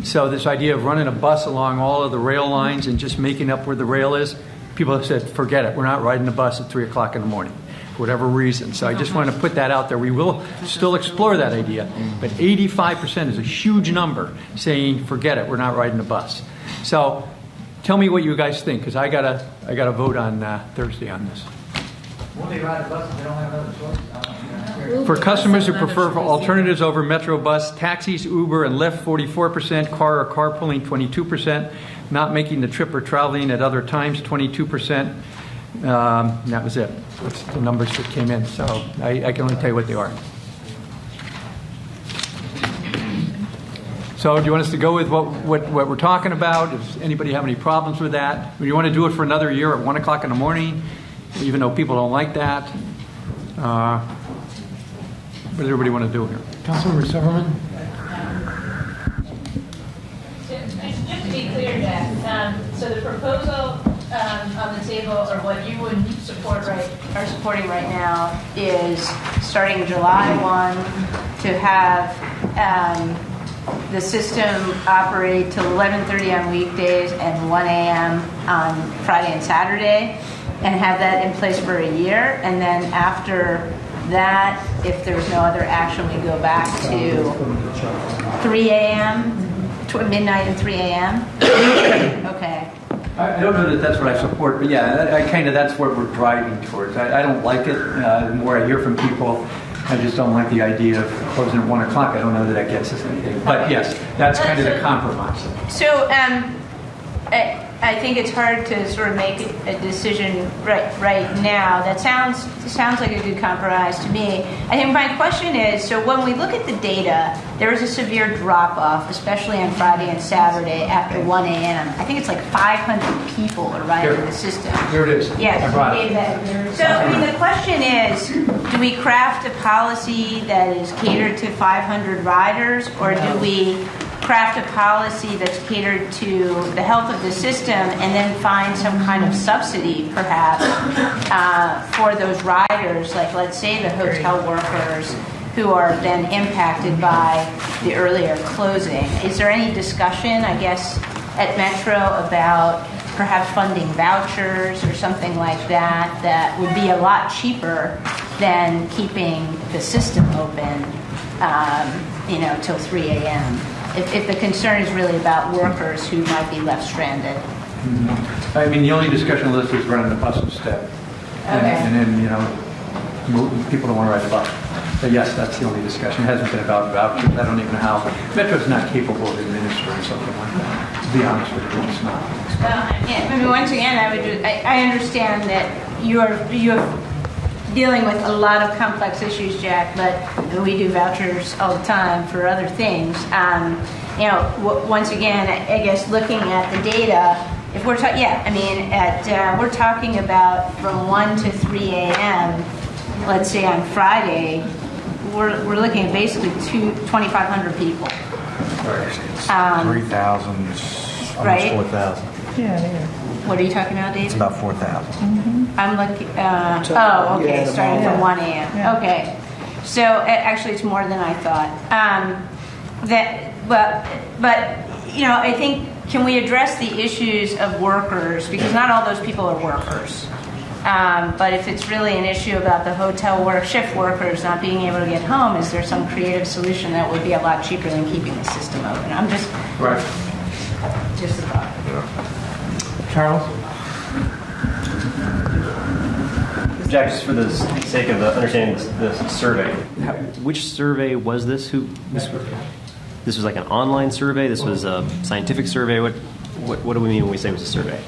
So this idea of running a bus along all of the rail lines and just making up where the rail is, people have said, forget it, we're not riding the bus at 3 o'clock in the morning. For whatever reason. So I just want to put that out there. We will still explore that idea, but 85% is a huge number saying, forget it, we're not riding the bus. So tell me what you guys think, because I gotta vote on Thursday on this. Will they ride a bus if they don't have another choice? For customers who prefer alternatives over Metro bus, taxis, Uber, and Lyft, 44%, car or carpooling, 22%, not making the trip or traveling at other times, 22%. That was it. That's the numbers that came in, so I can only tell you what they are. So do you want us to go with what we're talking about? Does anybody have any problems with that? Do you want to do it for another year at 1 o'clock in the morning, even though people don't like that? What does everybody want to do here? Councilmember Silverman? Just to be clear, Jack, so the proposal on the table, or what you would are supporting right now, is starting July 1 to have the system operate till 11:30 on weekdays and 1 a.m. on Friday and Saturday, and have that in place for a year. And then after that, if there's no other action, we go back to 3 a.m., midnight and 3 a.m. Okay. I don't know that that's what I support, but yeah, that's what we're driving towards. I don't like it. The more I hear from people, I just don't like the idea of closing at 1 o'clock. I don't know that that gets us anything. But yes, that's kind of the compromise. So I think it's hard to sort of make a decision right now. That sounds like a good compromise to me. I think my question is, so when we look at the data, there is a severe drop-off, especially on Friday and Saturday after 1 a.m. I think it's like 500 people are riding the system. Here it is. Yes. So I mean, the question is, do we craft a policy that is catered to 500 riders, or do we craft a policy that's catered to the health of the system and then find some kind of subsidy, perhaps, for those riders, like let's say the hotel workers who are then impacted by the earlier closing? Is there any discussion, I guess, at Metro about perhaps funding vouchers or something like that that would be a lot cheaper than keeping the system open, till 3 a.m.? If the concern is really about workers who might be left stranded. Mm-hmm. I mean, the only discussion on the list is running the bus instead. Okay. And then, people don't want to ride the bus. But yes, that's the only discussion. It hasn't been about vouchers. I don't even know how. Metro's not capable of administering something like that. To be honest with you, it's not. Well, once again, I understand that you're dealing with a lot of complex issues, Jack, but we do vouchers all the time for other things. Once again, I guess looking at the data, if we're talking, we're talking about from 1 to 3 a.m., let's say on Friday, we're looking at basically 2,500 people. 3,000, almost right? 4,000. Yeah. What are you talking about, Dave? It's about 4,000. Mm-hmm. I'm looking. Starting from 1 a.m. Yeah. Okay, so actually, it's more than I thought. I think, can we address the issues of workers, because not all those people are workers. But if it's really an issue about the hotel shift workers not being able to get home, is there some creative solution that would be a lot cheaper than keeping the system open? I'm just a thought. Charles? Jack, just for the sake of understanding this survey, which survey was this? This was like an online survey? This was a scientific survey? What do we mean when we say it was a survey?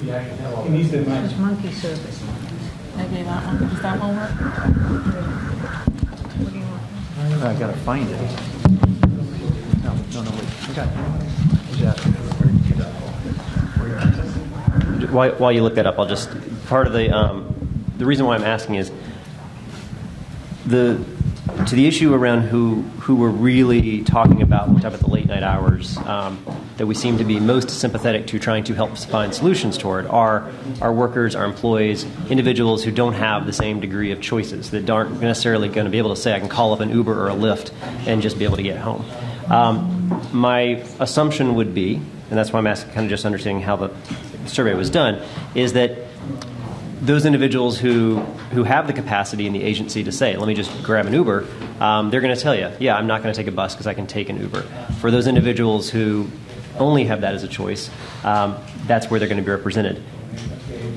It needs the monkey survey. Maybe that one. Does that one work? I gotta find it. No, wait. I got it. While you look that up, I'll just, part of the reason why I'm asking is to the issue around who we're really talking about when we talk about the late night hours, that we seem to be most sympathetic to trying to help find solutions toward are our workers, our employees, individuals who don't have the same degree of choices, that aren't necessarily going to be able to say, I can call up an Uber or a Lyft and just be able to get home. My assumption would be, and that's why I'm asking, kind of just understanding how the survey was done, is that those individuals who have the capacity and the agency to say, let me just grab an Uber, they're going to tell you, yeah, I'm not going to take a bus because I can take an Uber. For those individuals who only have that as a choice, that's where they're going to be represented.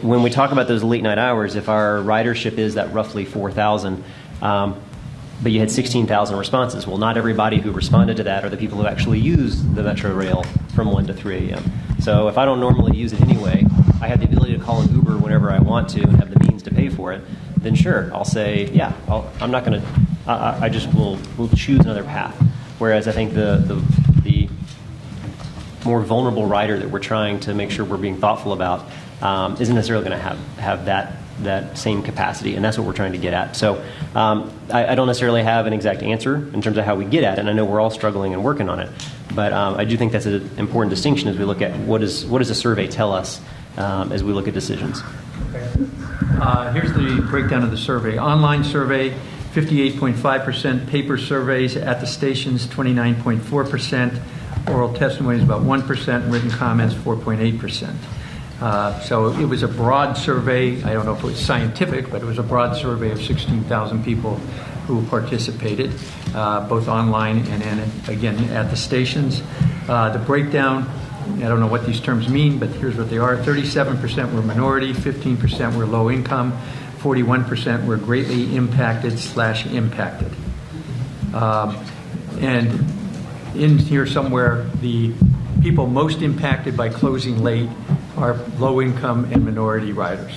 When we talk about those late night hours, if our ridership is that roughly 4,000, but you had 16,000 responses, well, not everybody who responded to that are the people who actually use the Metro Rail from 1 to 3 a.m. So if I don't normally use it anyway, I have the ability to call an Uber whenever I want to and have the means to pay for it, then sure, I'll say, yeah, I'm not going to, I just will choose another path. Whereas I think the more vulnerable rider that we're trying to make sure we're being thoughtful about isn't necessarily going to have that same capacity, and that's what we're trying to get at. So I don't necessarily have an exact answer in terms of how we get at it, and I know we're all struggling and working on it. But I do think that's an important distinction as we look at what does a survey tell us as we look at decisions. Here's the breakdown of the survey. Online survey, 58.5%. Paper surveys at the stations, 29.4%. Oral testimony is about 1%. Written comments, 4.8%. So it was a broad survey. I don't know if it was scientific, but it was a broad survey of 16,000 people who participated, both online and again at the stations. The breakdown, I don't know what these terms mean, but here's what they are. 37% were minority, 15% were low income, 41% were greatly impacted/impacted. And in here somewhere, the people most impacted by closing late are low income and minority riders.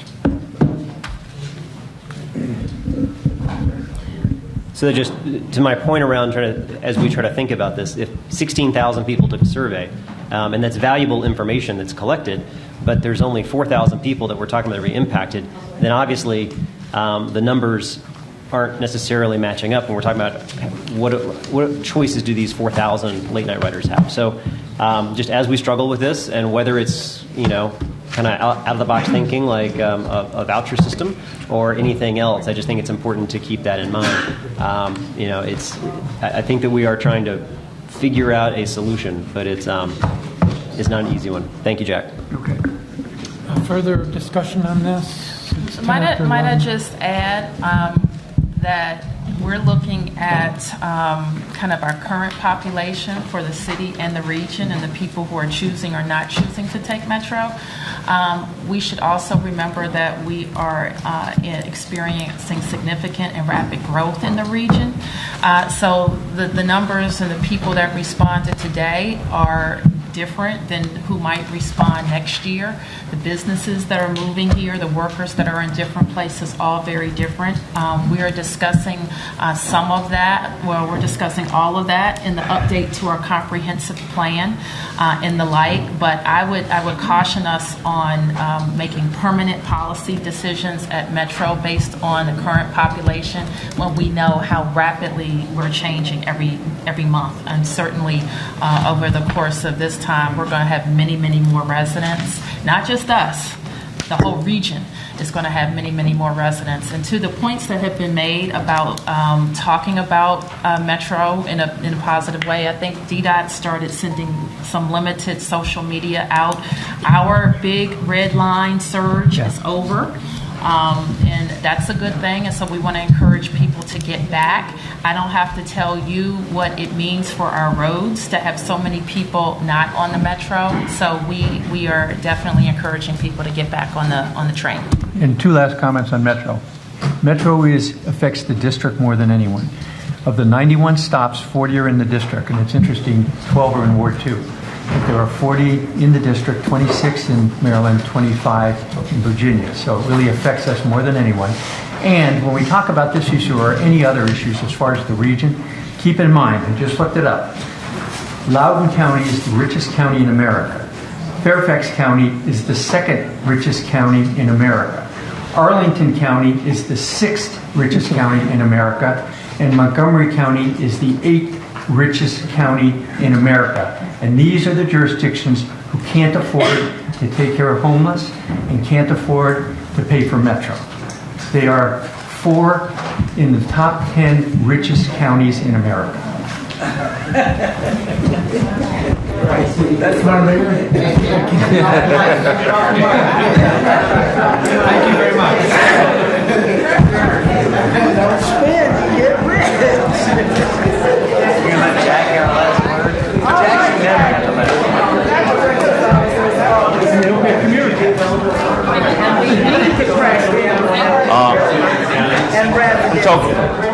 So that just to my point around as we try to think about this, if 16,000 people took a survey, and that's valuable information that's collected, but there's only 4,000 people that we're talking about that are impacted, then obviously the numbers aren't necessarily matching up when we're talking about what choices do these 4,000 late night riders have. So just as we struggle with this, and whether it's kind of out of the box thinking like a voucher system or anything else, I just think it's important to keep that in mind. I think that we are trying to figure out a solution, but it's not an easy one. Thank you, Jack. Okay. Further discussion on this? Might I just add that we're looking at kind of our current population for the city and the region and the people who are choosing or not choosing to take Metro. We should also remember that we are experiencing significant and rapid growth in the region. So the numbers and the people that responded today are different than who might respond next year. The businesses that are moving here, the workers that are in different places, all very different. We are discussing some of that. Well, we're discussing all of that in the update to our comprehensive plan and the like. But I would caution us on making permanent policy decisions at Metro based on the current population when we know how rapidly we're changing every month. And certainly over the course of this time, we're going to have many, many more residents, not just us, the whole region is going to have many, many more residents. And to the points that have been made about talking about Metro in a positive way, I think DDOT started sending some limited social media out. Our big red line surge is over. And that's a good thing, and so we want to encourage people to get back. I don't have to tell you what it means for our roads to have so many people not on the Metro, so we are definitely encouraging people to get back on the train. And two last comments on Metro. Metro affects the district more than anyone. Of the 91 stops, 40 are in the district, and it's interesting, 12 are in Ward 2. But there are 40 in the district, 26 in Maryland, 25 in Virginia. So it really affects us more than anyone. And when we talk about this issue or any other issues as far as the region, keep in mind, I just looked it up, Loudoun County is the richest county in America. Fairfax County is the second richest county in America. Arlington County is the sixth richest county in America. And Montgomery County is the eighth richest county in America. And these are the jurisdictions who can't afford to take care of homeless and can't afford to pay for Metro. They are 4 in the top 10 richest counties in America. That's my mayor. Thank you very much. Don't spend, get rich. Jack, your last word. Jack's never got the last word. It's okay.